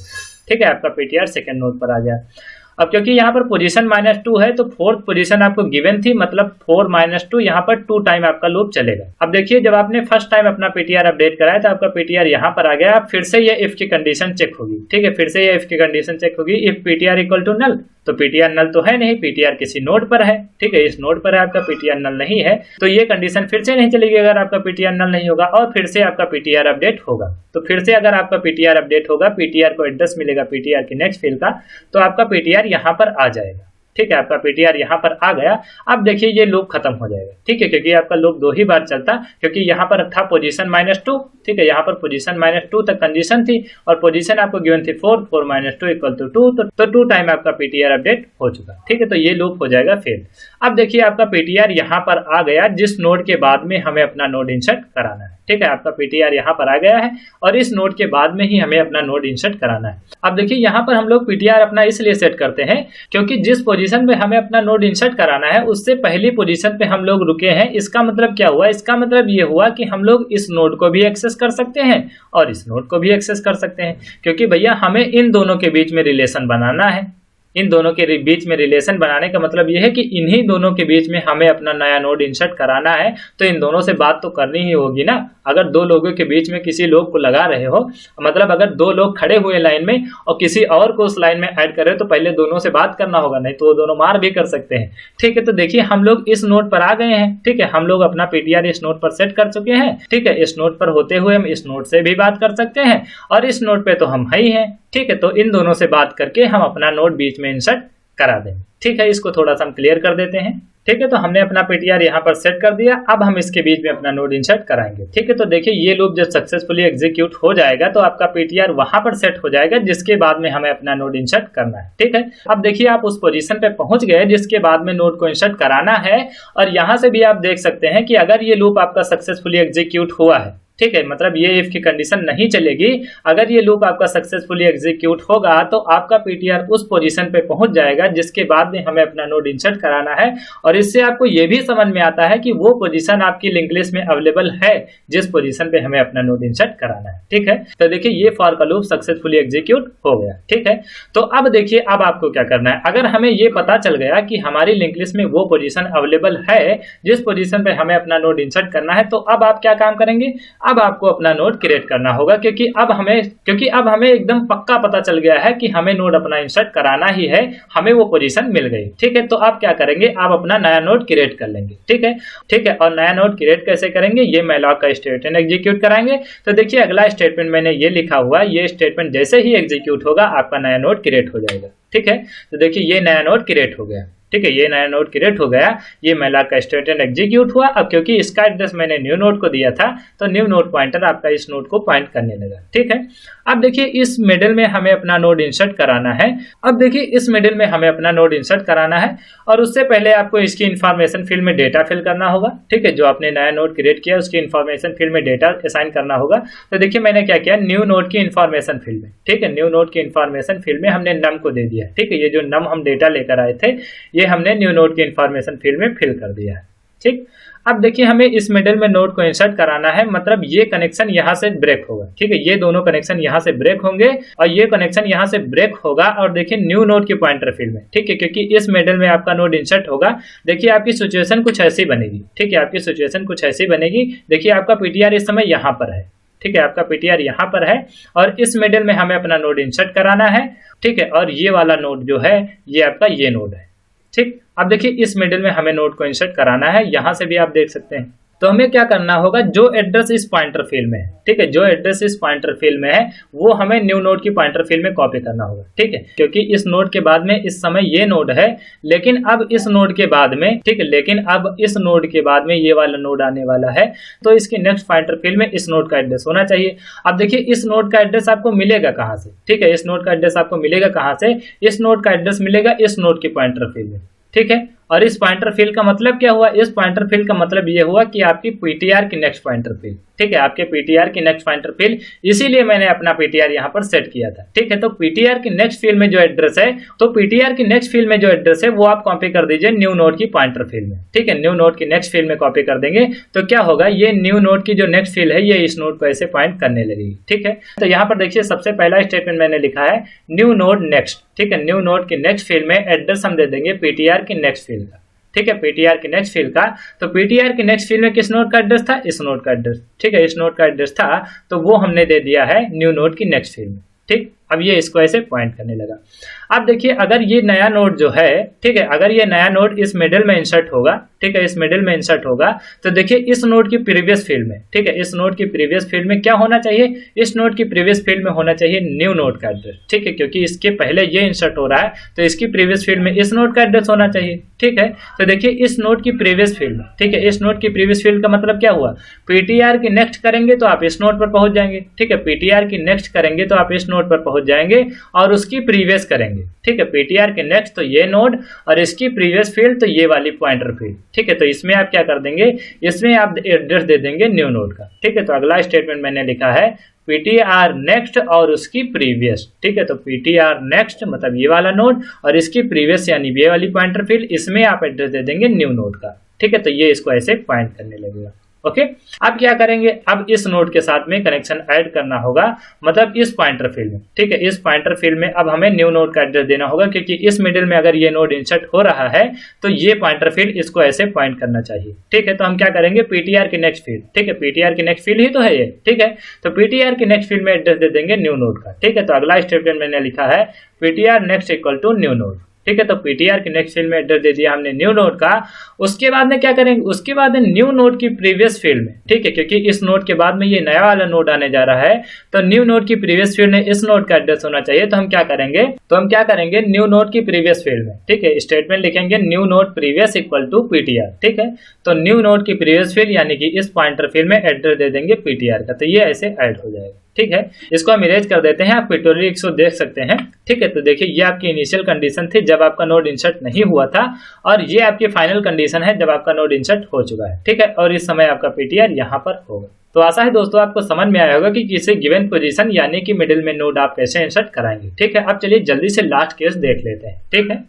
ठीक है, आपका पीटीआर सेकेंड नोड पर आ गया। अब क्योंकि यहाँ पर पोजीशन -2 है तो फोर्थ पोजीशन आपको गिवन थी, मतलब 4 - 2 यहाँ पर 2 टाइम आपका लूप चलेगा। अब देखिए जब आपने फर्स्ट टाइम अपना पीटीआर अपडेट कराया तो आपका पीटीआर यहाँ पर आ गया, अब फिर से ये इफ की कंडीशन चेक होगी। ठीक है, फिर से ये इफ की कंडीशन चेक होगी, if PTR equal to null, तो पीटीआर नल तो है नहीं, पीटीआर किसी नोड पर है। ठीक है, इस नोड पर है, आपका पीटीआर नल नहीं है, तो ये कंडीशन फिर से नहीं चलेगी अगर आपका पीटीआर नल नहीं होगा, और फिर से आपका पीटीआर अपडेट होगा। तो फिर से अगर आपका पीटीआर अपडेट होगा, पीटीआर को एड्रेस मिलेगा पीटीआर की नेक्स्ट फील्ड का, तो आपका पीटीआर यहाँ पर आ जाएगा। ठीक है, आपका पीटीआर यहाँ पर आ गया। अब देखिए ये लूप खत्म हो जाएगा। ठीक है, क्योंकि आपका लूप 2 ही बार चलता, क्योंकि यहाँ पर था पोजीशन -2। ठीक है, यहाँ पर पोजीशन -2 तक कंडीशन थी और पोजीशन आपको गिवन थी 4 - 2 इक्वल टू 2, तो 2 टाइम आपका पीटीआर अपडेट हो चुका। ठीक है, तो ये लूप हो जाएगा फेल। अब देखिए आपका पीटीआर यहाँ पर आ गया जिस नोड के बाद में हमें अपना नोड इंसर्ट कराना है। ठीक है, आपका पीटीआर यहाँ पर आ गया है और इस नोड के बाद में ही हमें अपना नोड इंसर्ट कराना है। अब देखिए यहाँ पर हम लोग पीटीआर अपना इसलिए सेट करते हैं क्योंकि जिस पोजीशन पे हमें अपना नोड इंसर्ट कराना है उससे पहली पोजीशन पे हम लोग रुके हैं। इसका मतलब क्या हुआ, इसका मतलब ये हुआ कि हम लोग इस नोड को भी एक्सेस कर सकते हैं और इस नोड को भी एक्सेस कर सकते हैं, क्योंकि भैया हमें इन दोनों के बीच में रिलेशन बनाना है। इन दोनों के बीच में रिलेशन बनाने का मतलब यह है कि इन्हीं दोनों के बीच में हमें अपना नया नोड इंसर्ट कराना है, तो इन दोनों से बात तो करनी ही होगी ना। अगर दो लोगों के बीच में किसी लोग को लगा रहे हो, मतलब अगर दो लोग खड़े हुए लाइन में और किसी और को उस लाइन में ऐड कर रहे हो, तो पहले दोनों से बात करना होगा, नहीं तो वो दोनों मार भी कर सकते हैं। ठीक है, तो देखिए हम लोग इस नोड पर आ गए हैं। ठीक है, हम लोग अपना पीटीआर इस नोड पर सेट कर चुके हैं। ठीक है, इस नोड पर होते हुए हम इस नोड से भी बात कर सकते हैं और इस नोड पे तो हम है ही हैं। ठीक है, तो इन दोनों से बात करके हम अपना नोड बीच में इंसर्ट करा दें। ठीक है, इसको थोड़ा सा हम क्लियर कर देते हैं। ठीक है, तो हमने अपना पीटीआर यहाँ पर सेट कर दिया। अब हम इसके बीच में अपना नोड इंसर्ट कराएंगे। ठीक है, तो देखिए ये लूप जब सक्सेसफुली एग्जीक्यूट हो जाएगा तो आपका पीटीआर वहां पर सेट हो जाएगा जिसके बाद में हमें अपना नोड इंसर्ट करना है। ठीक है, अब देखिए आप उस पोजीशन पे पहुंच गए जिसके बाद में नोड को इंसर्ट कराना है, और यहाँ से भी आप देख सकते हैं कि अगर ये लूप आपका सक्सेसफुली एग्जीक्यूट हुआ है, ठीक है, मतलब ये इफ की कंडीशन नहीं चलेगी। अगर ये लूप आपका सक्सेसफुली एग्जीक्यूट होगा तो आपका पीटीआर उस पोजीशन पे पहुंच जाएगा जिसके बाद में हमें अपना नोड इंसर्ट कराना है, और इससे आपको ये भी समझ में आता है कि वो पोजीशन आपकी लिंक लिस्ट में अवेलेबल है जिस पोजीशन पे हमें अपना नोड इंसर्ट कराना है। ठीक है, तो देखिए ये फॉर का लूप सक्सेसफुली एग्जीक्यूट हो गया। ठीक है, तो अब देखिए अब आपको क्या करना है। अगर हमें ये पता चल गया कि हमारी लिंक लिस्ट में वो पोजीशन अवेलेबल है जिस पोजीशन पे हमें अपना नोड इंसर्ट करना है, तो अब आप क्या काम करेंगे, अब आपको अपना नोड क्रिएट करना होगा, क्योंकि अब हमें एकदम पक्का पता चल गया है कि हमें नोड अपना इंसर्ट कराना ही है, हमें वो पोजीशन मिल गई। ठीक है, तो आप क्या करेंगे, आप अपना नया नोड क्रिएट कर लेंगे। ठीक है, और नया नोड क्रिएट कैसे करेंगे, ये मैलॉक का स्टेटमेंट एग्जीक्यूट कराएंगे। तो देखिए अगला स्टेटमेंट मैंने ये लिखा हुआ है, ये स्टेटमेंट जैसे ही एग्जीक्यूट होगा आपका नया नोड क्रिएट हो जाएगा। ठीक है, तो देखिए ये नया नोड क्रिएट हो गया। ठीक है, ये नया नोड क्रिएट हो गया, ये मैलॉक का स्टेटमेंट एग्जीक्यूट हुआ। अब क्योंकि इसका एड्रेस मैंने न्यू नोड को दिया था, तो न्यू नोड पॉइंटर आपका इस नोड को पॉइंट करने लगा। ठीक है, अब देखिए इस मिडिल में हमें अपना नोड इंसर्ट कराना है। अब देखिए इस मिडिल में हमें अपना नोड इंसर्ट कराना है, और उससे पहले आपको इसकी इन्फॉर्मेशन फील्ड में डेटा फिल करना होगा। ठीक है, जो आपने नया नोड क्रिएट किया उसकी इन्फॉर्मेशन फील्ड में डेटा असाइन करना होगा। तो देखिए मैंने क्या किया, न्यू नोड की इन्फॉर्मेशन फील्ड में, ठीक है, न्यू नोड की इन्फॉर्मेशन फील्ड में हमने नम को दे दिया। ठीक है, ये जो नम हम डेटा लेकर आए थे ये हमने न्यू नोड की इन्फॉर्मेशन फील्ड में फिल कर दिया है। ठीक। अब देखिए हमें इस मिडिल में नोड को इंसर्ट कराना है, मतलब ये कनेक्शन यहाँ से ब्रेक होगा, ठीक है, ये दोनों कनेक्शन यहाँ से ब्रेक होंगे और ये कनेक्शन यहाँ से ब्रेक होगा और देखिए न्यू नोड की पॉइंटर फील्ड में, ठीक है, क्योंकि इस मिडिल में आपका नोड इंसर्ट होगा। देखिए आपकी सिचुएशन कुछ ऐसी बनेगी, ठीक है, आपकी सिचुएशन कुछ ऐसी बनेगी। देखिए आपका पीटीआर इस समय यहाँ पर है, ठीक है, आपका पीटीआर यहाँ पर है और इस मिडिल में हमें अपना नोड इंसर्ट कराना है, ठीक है, और ये वाला नोड जो है ये आपका ये नोड है, ठीक। अब देखिए इस मिडिल में हमें नोड को इंसर्ट कराना है, यहां से भी आप देख सकते हैं। तो हमें क्या करना होगा, जो एड्रेस इस पॉइंटर फील्ड में है, ठीक है, जो एड्रेस इस पॉइंटर फील्ड में है वो हमें न्यू नोड की पॉइंटर फील्ड में कॉपी करना होगा, ठीक है, क्योंकि इस नोड के बाद में इस समय ये नोड है, लेकिन अब इस नोड के बाद में, ठीक है, लेकिन अब इस नोड के बाद में ये वाला नोड आने वाला है, तो इसकी नेक्स्ट पॉइंटर फील्ड में इस नोड का एड्रेस होना चाहिए। अब देखिए इस नोड का एड्रेस आपको मिलेगा कहां से, ठीक है, इस नोड का एड्रेस आपको मिलेगा कहां से, इस नोड का एड्रेस मिलेगा इस नोड की पॉइंटर फील्ड में, ठीक है। और इस पॉइंटर फील्ड का मतलब क्या हुआ, इस पॉइंटर फील्ड का मतलब ये हुआ कि आपकी पीटीआर की नेक्स्ट पॉइंटर फील्ड, ठीक है, आपके पीटीआर की नेक्स्ट पॉइंटर फील्ड, इसीलिए मैंने अपना पीटीआर यहाँ पर सेट किया था, ठीक है। तो पीटीआर की नेक्स्ट फील्ड में जो एड्रेस है, तो पीटीआर की नेक्स्ट फील्ड में जो एड्रेस है वो आप कॉपी कर दीजिए न्यू नोड की पॉइंटर फील्ड में, ठीक है, न्यू नोड की नेक्स्ट फील्ड में कॉपी कर देंगे तो क्या होगा, ये न्यू नोड की जो नेक्स्ट फील्ड है ये इस नोड को ऐसे पॉइंट करने लगेगी, ठीक है। तो यहाँ पर देखिए सबसे पहला स्टेटमेंट मैंने लिखा है न्यू नोड नेक्स्ट, ठीक है, न्यू नोड की नेक्स्ट फील्ड में एड्रेस हम दे देंगे पीटीआर की नेक्स्ट फील्ड का, ठीक है, पीटीआर की नेक्स्ट फील्ड का। तो पीटीआर की नेक्स्ट फील्ड में किस नोड का एड्रेस था, इस नोड का एड्रेस, ठीक है, इस नोड का एड्रेस था, तो वो हमने दे दिया है न्यू नोड की नेक्स्ट फील्ड में, ठीक। अब ये इसको ऐसे पॉइंट करने लगा। अब देखिए अगर ये नया नोड जो है, ठीक है, अगर ये नया नोड इस मिडिल में इंसर्ट होगा, ठीक है, इस मिडिल में इंसर्ट होगा, तो देखिए इस नोड की प्रीवियस फील्ड में, ठीक है, इस नोड की प्रीवियस फील्ड में क्या होना चाहिए, इस नोड की प्रीवियस फील्ड में होना चाहिए न्यू नोड का एड्रेस, ठीक है, क्योंकि इसके पहले ये इंसर्ट हो रहा है तो इसकी प्रीवियस फील्ड में इस नोड का एड्रेस होना चाहिए, ठीक है। तो देखिए इस नोड की प्रीवियस फील्ड, ठीक है, इस नोड की प्रीवियस फील्ड का मतलब क्या हुआ, पीटीआर की नेक्स्ट करेंगे तो आप इस नोड पर पहुंच जाएंगे, ठीक है, पीटीआर की नेक्स्ट करेंगे तो आप इस नोड पर पहुंच जाएंगे और उसकी प्रीवियस करेंगे, ठीक है, पीटीआर के नेक्स्ट तो ये नोड और इसकी प्रीवियस फील्ड तो ये वाली पॉइंटर फील्ड, ठीक है। तो इसमें आप क्या कर देंगे, इसमें आप एड्रेस दे देंगे न्यू नोड का, ठीक है। तो अगला स्टेटमेंट मैंने लिखा है पीटीआर नेक्स्ट और उसकी प्रीवियस, ठीक है, तो पीटीआर नेक्स्ट मतलब ये वाला नोड और इसकी प्रीवियस यानी ये वाली पॉइंटर फील्ड, इसमें आप एड्रेस दे देंगे न्यू नोड का, ठीक है। तो ये इसको ऐसे पॉइंट करने लगेगा, ओके। अब क्या करेंगे, अब इस नोड के साथ में कनेक्शन ऐड करना होगा, मतलब इस पॉइंटर फील्ड में, ठीक है, इस पॉइंटर फील्ड में अब हमें न्यू नोड का एड्रेस देना होगा, क्योंकि इस मिडिल में अगर ये नोड इंसर्ट हो रहा है तो ये पॉइंटर फील्ड इसको ऐसे पॉइंट करना चाहिए, ठीक है। तो हम क्या करेंगे, पीटीआर की नेक्स्ट फील्ड, ठीक है, पीटीआर की नेक्स्ट फील्ड ही तो है ये, ठीक है, तो पीटीआर की नेक्स्ट फील्ड में एड्रेस दे देंगे न्यू नोड का, ठीक है। तो अगला स्टेटमेंट मैंने लिखा है PTR next equal to new node, ठीक है। तो पीटीआर की नेक्स्ट फील्ड में एड्रेस दे दिया हमने न्यू नोड का। उसके बाद में क्या करेंगे, उसके बाद में न्यू नोड की प्रीवियस फील्ड में, ठीक है, क्योंकि इस नोड के बाद में ये नया वाला नोड आने जा रहा है तो न्यू नोड की प्रीवियस फील्ड में इस नोड का एड्रेस होना चाहिए। तो हम क्या करेंगे, न्यू नोड की प्रीवियस फील्ड में, ठीक है, स्टेटमेंट लिखेंगे new node previous equal to PTR, ठीक है। तो न्यू नोड की प्रीवियस फील्ड यानी कि इस पॉइंटर फील्ड में एड्रेस दे देंगे पीटीआर का, तो ये ऐसे ऐड हो जाएगा, ठीक है। इसको हम इरेज कर देते हैं, आप पिक्टोरियल को देख सकते हैं, ठीक है। तो देखिए ये आपकी इनिशियल कंडीशन थी जब आपका नोड इंसर्ट नहीं हुआ था और ये आपकी फाइनल कंडीशन है जब आपका नोड इंसर्ट हो चुका है, ठीक है। और इस समय आपका पीटीआर यहाँ पर होगा। तो आशा है दोस्तों आपको समझ में आया होगा कि किसी गिवन पोजीशन यानी कि मिडिल में नोड आप कैसे इंसर्ट कराएंगे, ठीक है। अब चलिए जल्दी से लास्ट केस देख लेते हैं, ठीक है।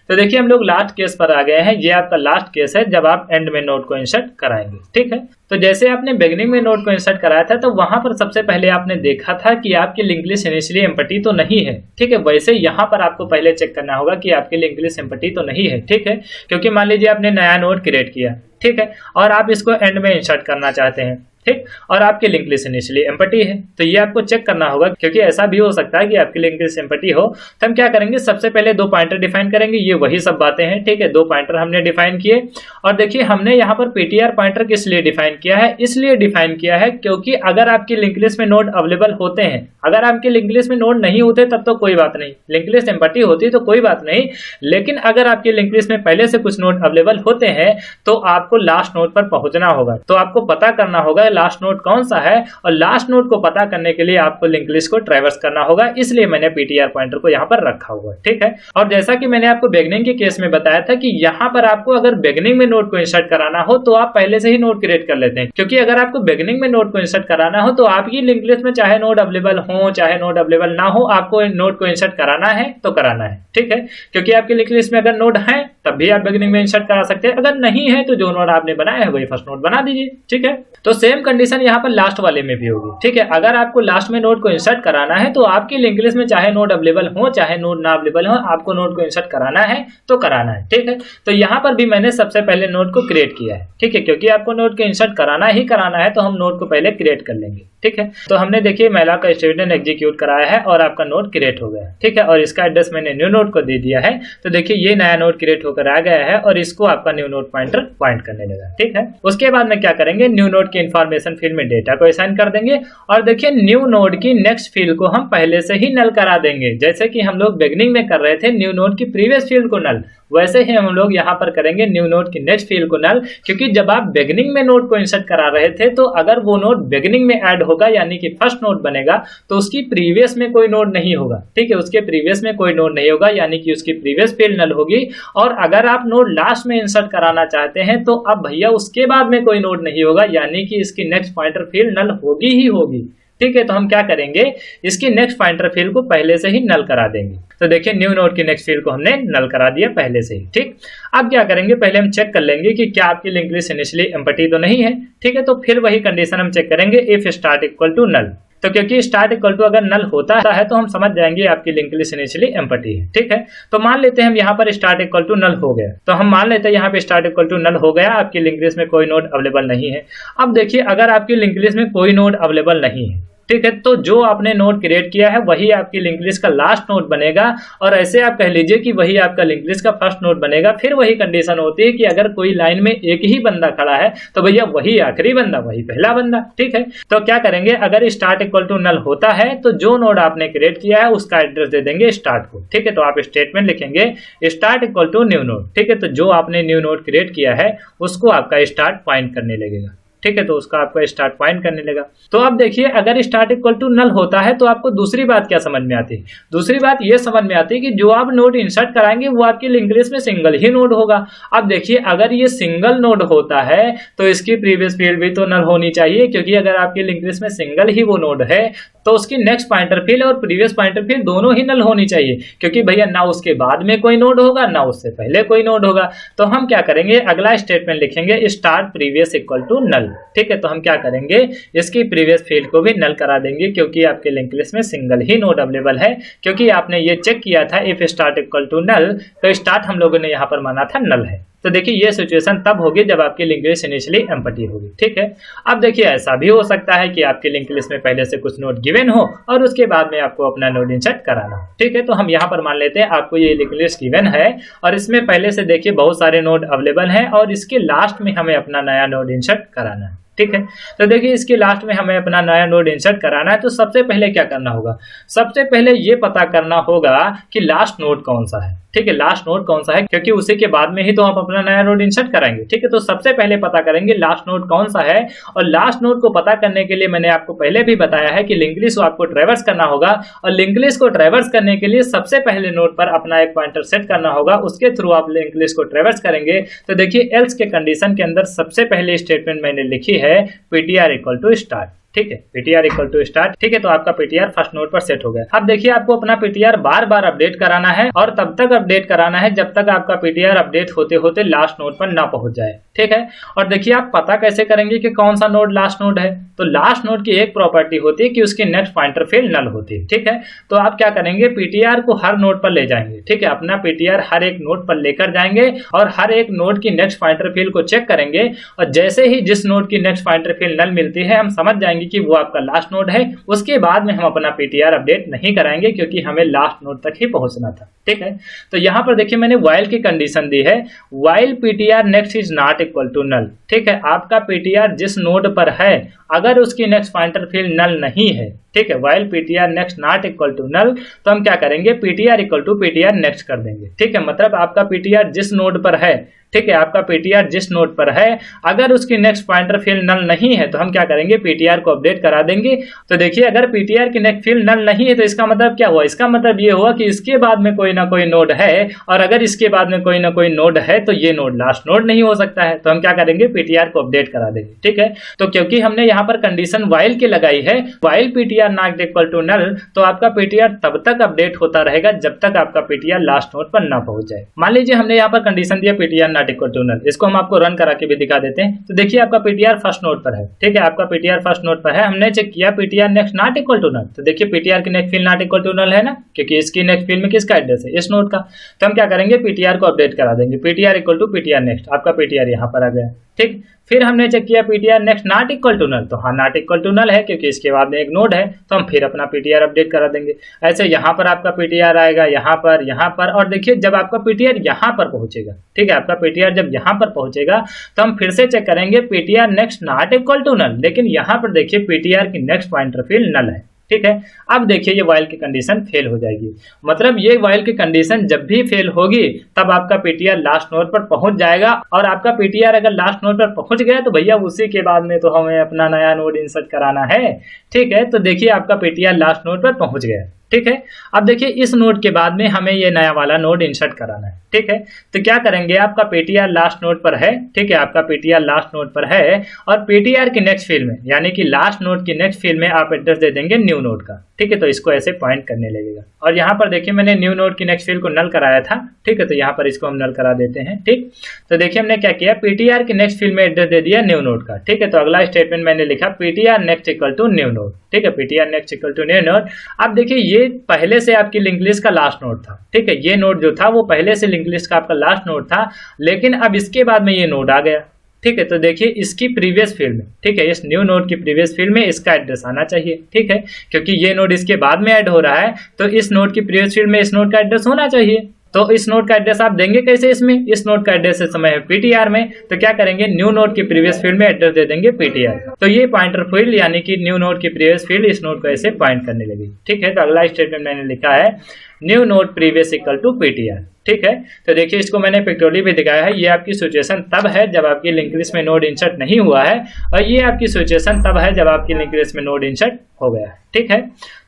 तो देखिए हम लोग लास्ट केस पर आ गए हैं, ये आपका लास्ट केस है जब आप एंड में नोड को इंसर्ट कराएंगे, ठीक है। तो जैसे आपने बिगिनिंग में नोड को इंसर्ट कराया था तो वहां पर सबसे पहले आपने देखा था कि आपकी लिंक लिस्ट इनिशियली एम्प्टी तो नहीं है, ठीक है। वैसे यहाँ पर आपको पहले चेक करना होगा कि आपकी लिंक लिस्ट एम्प्टी तो नहीं है, ठीक है, क्योंकि मान लीजिए आपने नया नोड क्रिएट किया, ठीक है, और आप इसको एंड में इंसर्ट करना चाहते हैं, ठीक, और आपकी लिंक लिस्ट इनिशियली एम्प्टी है, तो ये आपको चेक करना होगा, क्योंकि ऐसा भी हो सकता है कि आपकी लिंक लिस्ट एम्प्टी हो। तो हम क्या करेंगे, सबसे पहले दो पॉइंटर डिफाइन करेंगे, ये वही सब बातें हैं, ठीक है, दो पॉइंटर हमने डिफाइन किए। और देखिए हमने यहाँ पर पीटीआर पॉइंटर किस लिए डिफाइन किया है, इसलिए डिफाइन किया है क्योंकि अगर आपकी लिंक लिस्ट में नोड अवेलेबल होते हैं, अगर आपकी लिंक लिस्ट में नोड नहीं होते तब तो कोई बात नहीं, लिंक लिस्ट एम्प्टी होती तो कोई बात नहीं, लेकिन अगर आपकी लिंक लिस्ट में पहले से कुछ नोड अवेलेबल होते हैं तो आपको लास्ट नोड पर पहुंचना होगा। तो आपको पता करना होगा लास्ट नोड कौन सा है, और लास्ट नोड को पता करने के लिए आपको लिंक लिस्ट को ट्रैवर्स करना होगा, इसलिए मैंने पीटीआर पॉइंटर को यहाँ पर रखा हुआ है। ठीक है, और जैसा कि मैंने आपको बिगनिंग के केस में बताया था कि यहाँ पर आपको अगर बिगनिंग में नोड को इंसर्ट कराना हो तो आप पहले से ही नोड क्रिएट कर लेते हैं, क्योंकि अगर आपको बिगनिंग में नोड को इंसर्ट कराना हो तो आपकी लिंक लिस्ट में चाहे नोड अवेलेबल हो चाहे नोड अवेलेबल ना हो, आपको नोड को इंसर्ट कराना है तो कराना है। ठीक है, क्योंकि आपकी लिंक लिस्ट में अगर नोड है तब भी आप बिगनिंग में इंसर्ट करा सकते हैं, अगर नहीं है तो जो नोड आपने बनाया है वही फर्स्ट नोड बना दीजिए। ठीक है, तो सेम कंडीशन यहाँ पर लास्ट वाले में भी होगी। ठीक है, अगर आपको लास्ट में नोड को इंसर्ट कराना है तो आपकी लिंक लिस्ट में चाहे नोड अवेलेबल हो चाहे नोड ना अवेलेबल हो, आपको नोड को इंसर्ट कराना है तो कराना है। ठीक है, तो यहाँ पर भी मैंने सबसे पहले नोड को क्रिएट किया है। ठीक है, क्योंकि आपको नोड को इंसर्ट कराना ही कराना है तो हम नोड को पहले क्रिएट कर लेंगे। ठीक है, तो हमने देखिए मैलाक का स्टेटमेंट एग्जीक्यूट कराया है और आपका नोड क्रिएट हो गया। ठीक है, और इसका एड्रेस मैंने न्यू नोड को दे दिया है, तो देखिए ये नया नोड क्रिएट होकर आ गया है और इसको आपका न्यू नोड पॉइंटर पॉइंट करने लगा। ठीक है, उसके बाद में क्या करेंगे, न्यू नोड की इंफॉर्मेशन फील्ड में डेटा को असाइन कर देंगे और देखिए न्यू नोड की नेक्स्ट फील्ड को हम पहले से ही नल करा देंगे। जैसे कि हम लोग बिगनिंग में कर रहे थे न्यू नोड की प्रीवियस फील्ड को नल, वैसे ही हम लोग यहाँ पर करेंगे न्यू नोड की नेक्स्ट फील्ड को नल, क्योंकि जब आप बिगनिंग में नोड को इंसर्ट करा रहे थे तो अगर वो नोड बिगनिंग में ऐड होगा यानी कि फर्स्ट नोड बनेगा तो उसकी प्रीवियस में कोई नोड नहीं होगा। ठीक है, उसके प्रीवियस में कोई नोड नहीं होगा यानी कि उसकी प्रीवियस फील्ड नल होगी। और अगर आप नोड लास्ट में इंसर्ट कराना चाहते हैं तो अब भैया उसके बाद में कोई नोड नहीं होगा यानी कि इसकी नेक्स्ट पॉइंटर फील्ड नल होगी ही होगी। ठीक है, तो हम क्या करेंगे, इसकी नेक्स्ट पॉइंटर फील्ड को पहले से ही नल करा देंगे। तो देखिए न्यू नोड की नेक्स्ट फील्ड को हमने नल करा दिया पहले से ही। ठीक, अब क्या करेंगे, पहले हम चेक कर लेंगे कि क्या आपकी लिंक लिस्ट इनिशियली एम्प्टी तो नहीं है। ठीक है, तो फिर वही कंडीशन हम चेक करेंगे, if start equal to null. तो क्योंकि स्टार्ट इक्वल टू अगर नल होता है तो हम समझ जाएंगे आपकी लिंक लिस्ट इनिशियली एम्प्टी है। ठीक है, तो मान लेते हैं हम यहाँ पर स्टार्ट इक्वल टू नल हो गया, तो हम मान लेते हैं यहाँ पे स्टार्ट इक्वल टू नल हो गया, आपकी लिंक लिस्ट में कोई नोड अवेलेबल नहीं है। अब देखिए अगर आपकी लिंक लिस्ट में कोई नोड अवेलेबल नहीं है, ठीक है, तो जो आपने नोड क्रिएट किया है वही आपकी लिंक लिस्ट का लास्ट नोड बनेगा और ऐसे आप कह लीजिए कि वही आपका लिंक लिस्ट का फर्स्ट नोड बनेगा। फिर वही कंडीशन होती है कि अगर कोई लाइन में एक ही बंदा खड़ा है तो भैया वही आखिरी बंदा, वही पहला बंदा। ठीक है, तो क्या करेंगे, अगर स्टार्ट इक्वल टू नल होता है तो जो नोड आपने क्रिएट किया है उसका एड्रेस दे देंगे स्टार्ट को। ठीक है, तो आप स्टेटमेंट लिखेंगे start equal to new node. ठीक है, तो जो आपने न्यू नोड क्रिएट किया है उसको आपका स्टार्ट पॉइंट करने लगेगा। ठीक है, तो उसका आपको स्टार्ट पॉइंट करने लगा। तो अब देखिए अगर स्टार्ट इक्वल टू नल होता है तो आपको दूसरी बात क्या समझ में आती है, दूसरी बात ये समझ में आती है कि जो आप नोड इंसर्ट कराएंगे वो आपकी लिंक लिस्ट में सिंगल ही नोड होगा। अब देखिए अगर ये सिंगल नोड होता है तो इसकी प्रीवियस फील्ड भी तो नल होनी चाहिए, क्योंकि अगर आपकी लिंक लिस्ट में सिंगल ही वो नोड है तो उसकी नेक्स्ट पॉइंटर फील्ड और प्रीवियस पॉइंटर फील्ड दोनों ही नल होनी चाहिए, क्योंकि भैया ना उसके बाद में कोई नोड होगा ना उससे पहले कोई नोड होगा। तो हम क्या करेंगे, अगला स्टेटमेंट लिखेंगे start previous equal to null. ठीक है, तो हम क्या करेंगे, इसकी प्रीवियस फील्ड को भी नल करा देंगे, क्योंकि आपके लिंक लिस्ट में सिंगल ही नोड अवेलेबल है, क्योंकि आपने ये चेक किया था if start equal to null, तो स्टार्ट हम लोगों ने यहाँ पर माना था नल है। तो देखिए ये सिचुएशन तब होगी जब आपकी लिंक लिस्ट इनिशियली एम्प्टी होगी। ठीक है, अब देखिए ऐसा भी हो सकता है कि आपकी लिंक लिस्ट में पहले से कुछ नोड गिवन हो और उसके बाद में आपको अपना नोड इंसर्ट कराना हो। ठीक है, तो हम यहाँ पर मान लेते हैं आपको ये लिंक लिस्ट गिवन है और इसमें पहले से देखिए बहुत सारे नोड अवेलेबल हैं और इसके लास्ट में हमें अपना नया नोड इंसर्ट कराना है। ठीक है, तो देखिए इसके लास्ट में हमें अपना नया नोड इंसर्ट कराना है, तो सबसे पहले क्या करना होगा, सबसे पहले ये पता करना होगा कि लास्ट नोड कौन सा है। ठीक है, लास्ट नोड कौन सा है, क्योंकि उसी के बाद में ही तो आप अपना नया नोड इंसर्ट कराएंगे। ठीक है, तो सबसे पहले पता करेंगे लास्ट नोड कौन सा है, और लास्ट नोड को पता करने के लिए मैंने आपको पहले भी बताया है कि लिंक लिस्ट को आपको ट्रैवर्स करना होगा, और लिंक लिस्ट को ट्रैवर्स करने के लिए सबसे पहले नोड पर अपना एक पॉइंटर सेट करना होगा, उसके थ्रू आप लिंक लिस्ट को ट्रैवर्स करेंगे। तो देखिए एल्स के कंडीशन के अंदर सबसे पहले स्टेटमेंट मैंने लिखी है पीटीआर इक्वल टू स्टार्ट। ठीक है, पीटीआर इक्वल टू स्टार्ट। ठीक है, तो आपका पीटीआर फर्स्ट नोड पर सेट हो गया। अब देखिए आपको अपना पीटीआर बार बार अपडेट कराना है और तब तक अपडेट कराना है जब तक आपका पीटीआर अपडेट होते होते लास्ट नोड पर ना पहुंच जाए। ठीक है, और देखिए आप पता कैसे करेंगे कि कौन सा नोड लास्ट नोड है, तो लास्ट नोड की एक प्रॉपर्टी होती है कि उसकी नेक्स्ट पॉइंटर फील्ड नल होती है। ठीक है, तो आप क्या करेंगे, पीटीआर को हर नोड पर ले जाएंगे। ठीक है, अपना पीटीआर हर एक नोड पर लेकर जाएंगे और हर एक नोड की नेक्स्ट पॉइंटर फील्ड को चेक करेंगे, और जैसे ही जिस नोड की नेक्स्ट पॉइंटर फील्ड नल मिलती है हम समझ जाएंगे कि वो आपका लास्ट नोड है। उसके बाद में हम अपना पीटीआर अपडेट नहीं कराएंगे, क्योंकि हमें लास्ट नोड तक ही पहुंचना था। ठीक है, तो यहां पर देखिए मैंने व्हाइल की कंडीशन दी है, while PTR next is not equal to null. ठीक है, आपका पीटीआर जिस नोड पर है अगर उसकी नेक्स्ट पॉइंटर फील्ड नल नहीं है, ठीक है, while PTR next not equal to null, तो हम क्या करेंगे, PTR equal to PTR next कर देंगे। ठीक है, मतलब आपका पीटीआर जिस नोड पर है ठीक है, आपका पीटीआर जिस नोड पर है अगर उसकी नेक्स्ट पॉइंटर फील्ड नल नहीं है तो हम क्या करेंगे, पीटीआर को अपडेट करा देंगे। तो देखिए अगर पीटीआर की नेक्स्ट फील्ड नल नहीं है तो इसका मतलब क्या हुआ, इसका मतलब ये हुआ कि इसके बाद में कोई ना कोई नोड है, और अगर इसके बाद में कोई ना कोई नोड है तो ये नोड लास्ट नोड नहीं हो सकता है। तो हम क्या करेंगे, पीटीआर को अपडेट करा देंगे। ठीक है, तो क्योंकि हमने यहाँ पर कंडीशन वाइल की लगाई है, while PTR not equal to null, तो आपका पीटीआर तब तक अपडेट होता रहेगा जब तक आपका पीटीआर लास्ट नोड पर ना पहुंच जाए। मान लीजिए हमने यहाँ पर कंडीशन दिया PTR not equal to null, इसको हम आपको रन करा के भी दिखा देते हैं। तो देखिए आपका पीटीआर फर्स्ट नोड पर है। ठीक है, आपका पीटीआर फर्स्ट नोड पर है, हमने चेक किया PTR next not equal to null, तो देखिए पीटीआर की next field not equal to null है ना, क्योंकि इसकी नेक्स्ट फील्ड में किसका एड्रेस है, इस नोड का। तो हम क्या करेंगे, पीटीआर को अपडेट करा देंगे, PTR equal to PTR next, आपका पीटीआर यहाँ पर आ गया। ठीक, फिर हमने चेक किया PTR next not equal to null, तो हाँ नॉट इक्वल टू नल है क्योंकि इसके बाद में एक नोड है, तो हम फिर अपना पीटीआर अपडेट करा देंगे। ऐसे यहाँ पर आपका पीटीआर आएगा, यहाँ पर, और देखिए जब आपका पीटीआर यहाँ पर पहुंचेगा, ठीक है, आपका पीटीआर जब यहाँ पर पहुंचेगा तो हम फिर से चेक करेंगे PTR next not equal to null, लेकिन यहाँ पर देखिए पीटीआर की नेक्स्ट पॉइंटर फील्ड नल है। ठीक है, अब देखिए ये वाइल की कंडीशन फेल हो जाएगी, मतलब ये वाइल की कंडीशन जब भी फेल होगी तब आपका पीटीआर लास्ट नोड पर पहुंच जाएगा, और आपका पीटीआर अगर लास्ट नोड पर पहुंच गया तो भैया उसी के बाद में तो हमें अपना नया नोड इंसर्ट कराना है। ठीक है, तो देखिए आपका पीटीआर लास्ट नोड पर पहुंच गया। ठीक है, अब देखिए इस नोड के बाद में हमें ये नया वाला नोड इंसर्ट कराना है। ठीक है, तो क्या करेंगे, आपका पीटीआर लास्ट नोड पर है, ठीक है, आपका पीटीआर लास्ट नोड पर है, और पीटीआर की नेक्स्ट फील्ड में यानी कि लास्ट नोड की नेक्स्ट फील्ड में आप एड्रेस दे देंगे न्यू नोड का। ठीक है, तो इसको ऐसे पॉइंट करने लगेगा, और यहाँ पर देखिए मैंने न्यू नोड की नेक्स्ट फील्ड को नल कराया था। ठीक है, तो यहाँ पर इसको हम नल करा देते हैं। ठीक, तो देखिए हमने क्या किया, पीटीआर की नेक्स्ट फील्ड में एड्रेस दे दिया न्यू नोड का। ठीक है, तो अगला स्टेटमेंट मैंने लिखा PTR next equal to new node. ठीक है, PTR next equal to new node. अब देखिए ये पहले से आपकी लिंक लिस्ट का लास्ट नोड था। ठीक है, ये नोड जो था वो पहले से लिंक लिस्ट का आपका लास्ट नोड था, लेकिन अब इसके बाद में ये नोड आ गया। ठीक है, तो देखिए इसकी प्रीवियस फील्ड में, ठीक है, इस न्यू नोड की प्रीवियस फील्ड में इसका एड्रेस आना चाहिए। ठीक है, क्योंकि ये नोड इसके बाद में ऐड हो रहा है तो इस नोड की प्रीवियस फील्ड में इस नोड का एड्रेस होना चाहिए। तो इस नोड का एड्रेस आप देंगे कैसे, इसमें इस नोड का एड्रेस इस समय है पीटीआर में, तो क्या करेंगे, न्यू नोड की प्रीवियस फील्ड में एड्रेस दे देंगे पीटीआर। तो ये पॉइंटर फील्ड यानी कि न्यू नोड की प्रीवियस फील्ड इस नोड को ऐसे पॉइंट करने लगी। ठीक है, तो अगला स्टेटमेंट मैंने लिखा है new node previous equal to PTR. ठीक है, तो देखिए इसको मैंने पिक्टोरियली भी दिखाया है, ये आपकी सिचुएशन तब है जब आपकी लिंक लिस्ट में नोड इंसर्ट नहीं हुआ है, और ये आपकी सिचुएशन तब है जब आपकी लिंक लिस्ट में नोड इंसर्ट हो गया है। ठीक है,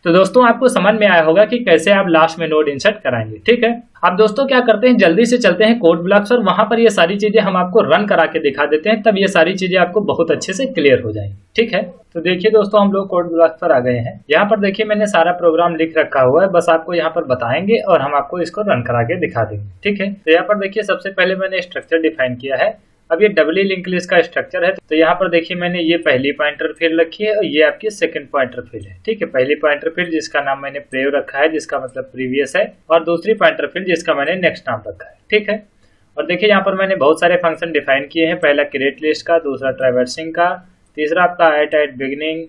तो दोस्तों आपको समझ में आया होगा कि कैसे आप लास्ट में नोड इंसर्ट कराएंगे। ठीक है, अब दोस्तों क्या करते हैं, जल्दी से चलते हैं कोड ब्लॉक्स और वहां पर ये सारी चीजें हम आपको रन करा के दिखा देते हैं, तब ये सारी चीजें आपको बहुत अच्छे से क्लियर हो जाएंगी। ठीक है, तो देखिए दोस्तों हम लोग कोड ब्लॉक्स पर आ गए हैं। यहाँ पर देखिए मैंने सारा प्रोग्राम लिख रखा हुआ है, बस आपको यहाँ पर बताएंगे और हम आपको इसको रन करा के दिखा देंगे। ठीक है, तो यहाँ पर देखिए सबसे पहले मैंने स्ट्रक्चर डिफाइन किया है। अब ये डबली लिंक लिस्ट का स्ट्रक्चर है, तो यहाँ पर देखिए मैंने ये पहली पॉइंटर फील्ड रखी है और ये आपकी सेकंड पॉइंटर फील्ड है। ठीक है, पहली पॉइंटर फील्ड जिसका नाम मैंने प्रेव रखा है, जिसका मतलब प्रीवियस है, और दूसरी पॉइंटर फील्ड जिसका मैंने नेक्स्ट नाम रखा है। ठीक है, और देखिए यहाँ पर मैंने बहुत सारे फंक्शन डिफाइन किए हैं, पहला क्रिएट लिस्ट का, दूसरा ट्रैवर्सिंग का, तीसरा आपका ऐड एट बिगिनिंग,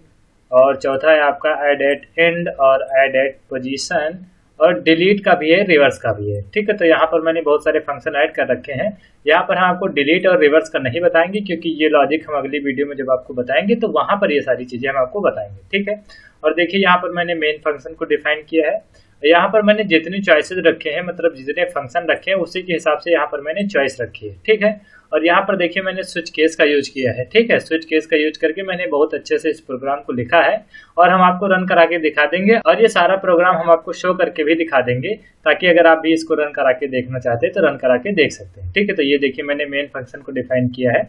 और चौथा है आपका ऐड एट एंड और ऐड एट पोजीशन, और डिलीट का भी है, रिवर्स का भी है। ठीक है, तो यहाँ पर मैंने बहुत सारे फंक्शन ऐड कर रखे हैं। यहाँ पर हम आपको डिलीट और रिवर्स का नहीं बताएंगे क्योंकि ये लॉजिक हम अगली वीडियो में जब आपको बताएंगे तो वहां पर ये सारी चीजें हम आपको बताएंगे। ठीक है, और देखिए यहाँ पर मैंने मेन फंक्शन को डिफाइन किया है, यहाँ पर मैंने जितनी चॉइसेस रखे हैं, मतलब जितने फंक्शन रखे हैं उसी के हिसाब से यहाँ पर मैंने चॉइस रखी है। ठीक है, और यहाँ पर देखिए मैंने स्विच केस का यूज किया है। ठीक है, स्विच केस का यूज करके मैंने बहुत अच्छे से इस प्रोग्राम को लिखा है, और हम आपको रन करा के दिखा देंगे, और ये सारा प्रोग्राम हम आपको शो करके भी दिखा देंगे, ताकि अगर आप भी इसको रन करा के देखना चाहते हैं तो रन करा के देख सकते हैं। ठीक है, तो ये देखिए मैंने मेन फंक्शन को डिफाइन किया है,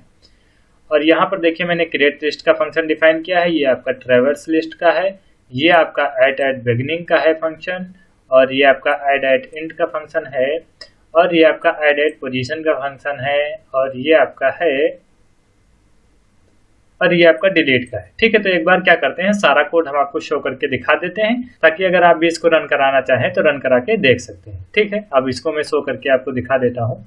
और यहाँ पर देखिए मैंने क्रिएट लिस्ट का फंक्शन डिफाइन किया है, ये आपका ट्रैवर्स लिस्ट का है, ये आपका ऐड एट बिगिनिंग का है फंक्शन, और ये आपका ऐड एट एंड का फंक्शन है, और ये आपका ऐड एट पोजीशन का फंक्शन है, और ये आपका है, और ये आपका डिलीट का है। ठीक है, तो एक बार क्या करते हैं, सारा कोड हम आपको शो करके दिखा देते हैं, ताकि अगर आप भी इसको रन कराना चाहें तो रन करा के देख सकते हैं। ठीक है, अब इसको मैं शो करके आपको दिखा देता हूँ।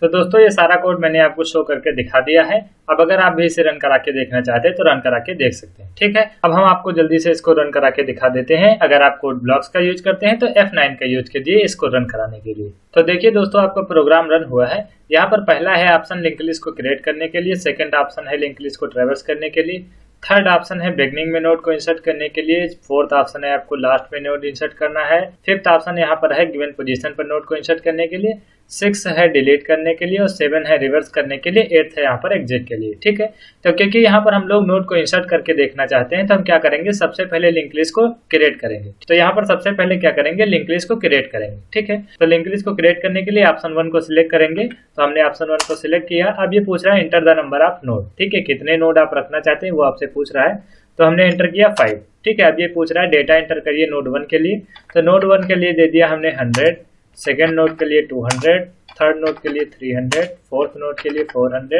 तो दोस्तों ये सारा कोड मैंने आपको शो करके दिखा दिया है। अब अगर आप भी इसे रन करा के देखना चाहते हैं तो रन करा के देख सकते हैं। ठीक है, अब हम आपको जल्दी से इसको रन करा के दिखा देते हैं। अगर आप कोड ब्लॉक्स का यूज करते हैं तो F9 का यूज कीजिए इसको रन कराने के लिए। तो देखिए दोस्तों, आपका प्रोग्राम रन हुआ है। यहाँ पर पहला है ऑप्शन लिंक लिस्ट को क्रिएट करने के लिए, सेकंड ऑप्शन है लिंक लिस्ट को ट्रैवर्स करने के लिए, थर्ड ऑप्शन है बिगनिंग में नोड को इंसर्ट करने के लिए, फोर्थ ऑप्शन है आपको लास्ट में नोड इंसर्ट करना है, फिफ्थ ऑप्शन यहाँ पर है गिवन पोजीशन पर नोड को इंसर्ट करने के लिए, 6 है डिलीट करने के लिए और 7 है रिवर्स करने के लिए, 8 है यहाँ पर एग्जिट के लिए। ठीक है, तो क्योंकि यहाँ पर हम लोग नोड को इंसर्ट करके देखना चाहते हैं तो हम क्या करेंगे, सबसे पहले लिंक लिस्ट को क्रिएट करेंगे। तो यहाँ पर सबसे पहले क्या करेंगे, लिंक लिस्ट को क्रिएट करेंगे। ठीक है, तो लिंक लिस्ट को क्रिएट करने के लिए ऑप्शन 1 को सिलेक्ट करेंगे। तो हमने ऑप्शन 1 को सिलेक्ट किया। अब ये पूछ रहा है enter the number of node. ठीक है, कितने नोड आप रखना चाहते हैं वो आपसे पूछ रहा है। तो हमने एंटर किया 5। ठीक है, अब ये पूछ रहा है डेटा एंटर करिए नोड 1 के लिए। तो नोड 1 के लिए दे दिया हमने 100, सेकेंड नोड के लिए 200, थर्ड नोड के लिए 300, फोर्थ नोड के लिए 400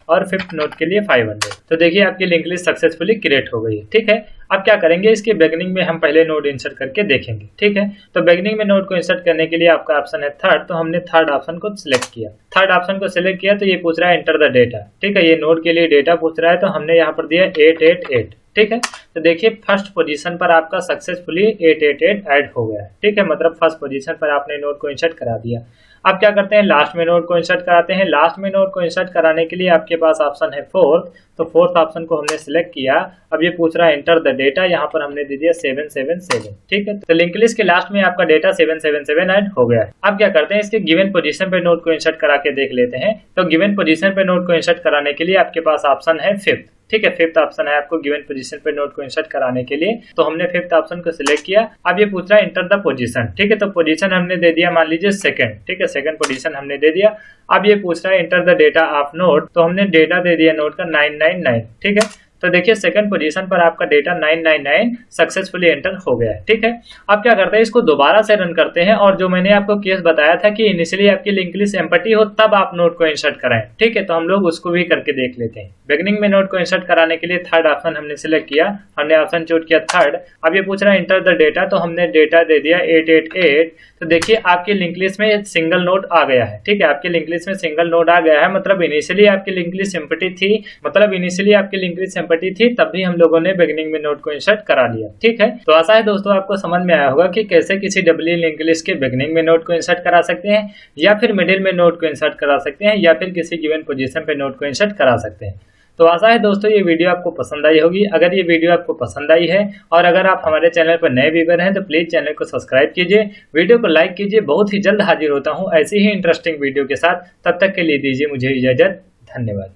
और फिफ्थ नोड के लिए 500। तो देखिए आपकी लिंक लिस्ट सक्सेसफुली क्रिएट हो गई है। ठीक है, अब क्या करेंगे, इसके बिगनिंग में हम पहले नोड इंसर्ट करके देखेंगे। ठीक है, तो बिगनिंग में नोड को इंसर्ट करने के लिए आपका ऑप्शन है थर्ड। तो हमने थर्ड ऑप्शन को सिलेक्ट किया। थर्ड ऑप्शन को सिलेक्ट किया तो ये पूछ रहा है एंटर द डेटा। ठीक है, ये नोड के लिए डेटा पूछ रहा है तो हमने यहाँ पर दिया 888। ठीक है, तो देखिए फर्स्ट पोजीशन पर आपका सक्सेसफुली 888 ऐड हो गया है। ठीक है, मतलब फर्स्ट पोजीशन पर आपने नोड को इंसर्ट करा दिया। अब क्या करते हैं, लास्ट में नोड को इंसर्ट कराते हैं। लास्ट में नोड को इंसर्ट कराने के लिए आपके पास ऑप्शन है फोर्थ। तो फोर्थ ऑप्शन को हमने सिलेक्ट किया। अब ये पूछ रहा है एंटर द डेटा, यहाँ पर हमने दे दिया 777। ठीक है, तो लिंक लिस्ट के लास्ट में आपका डेटा 777 ऐड हो गया है। अब क्या करते हैं, इसके गिवन पोजीशन पे नोड को इंसर्ट करा के देख लेते हैं। तो गिवन पोजीशन पे नोड को इंसर्ट कराने के लिए आपके पास ऑप्शन है फिफ्थ। ठीक है, फिफ्थ ऑप्शन है आपको गिवन पोजीशन पे नोड को इंसर्ट कराने के लिए। तो हमने फिफ्थ ऑप्शन को सिलेक्ट किया। अब ये पूछ रहा है एंटर द पोजीशन। ठीक है, तो पोजीशन हमने दे दिया मान लीजिए सेकंड। ठीक है, सेकंड पोजीशन हमने दे दिया। अब ये पूछ रहा है enter the data of node. तो हमने डेटा दे दिया नोड का 999। ठीक है, तो देखिए सेकंड पोजीशन पर आपका डेटा 999 सक्सेसफुली एंटर हो गया है। ठीक है, अब क्या करते हैं, इसको दोबारा से रन करते हैं और जो मैंने आपको केस बताया था कि इनिशियली आपकी लिंक लिस्ट एम्प्टी हो तब आप नोड को इंसर्ट कराएं। ठीक है, तो हम लोग उसको भी करके देख लेते हैं। बिगनिंग में नोड को इंसर्ट कराने के लिए थर्ड ऑप्शन हमने सिलेक्ट किया। हमने ऑप्शन चूज किया थर्ड। अब ये पूछ रहा है एंटर द डेटा। तो हमने डेटा दे दिया 888। तो देखिए आपकी लिंक लिस्ट में सिंगल नोड आ गया है। ठीक है, आपकी लिंक लिस्ट में सिंगल नोड आ गया है, मतलब इनिशियली आपकी लिंक लिस्ट एम्प्टी थी, मतलब इनिशियली आपकी लिंक लिस्ट एम्प्टी थी, तब भी हम लोगों ने बिगनिंग में नोड को इंसर्ट करा लिया। ठीक है, तो आशा है दोस्तों आपको समझ में आया होगा कि कैसे किसी डब्ल्यू लिंक लिस्ट के बिगनिंग में नोड को इंसर्ट करा सकते हैं, या फिर मिडिल में नोड को इंसर्ट करा सकते हैं, या फिर किसी गिवन पोजीशन पे नोड को इंसर्ट करा सकते हैं। तो आशा है दोस्तों ये वीडियो आपको पसंद आई होगी। अगर ये वीडियो आपको पसंद आई है और अगर आप हमारे चैनल पर नए व्यूअर हैं तो प्लीज चैनल को सब्सक्राइब कीजिए, वीडियो को लाइक कीजिए। बहुत ही जल्द हाजिर होता हूँ ऐसी ही इंटरेस्टिंग वीडियो के साथ। तब तक के लिए दीजिए मुझे इजाजत। धन्यवाद।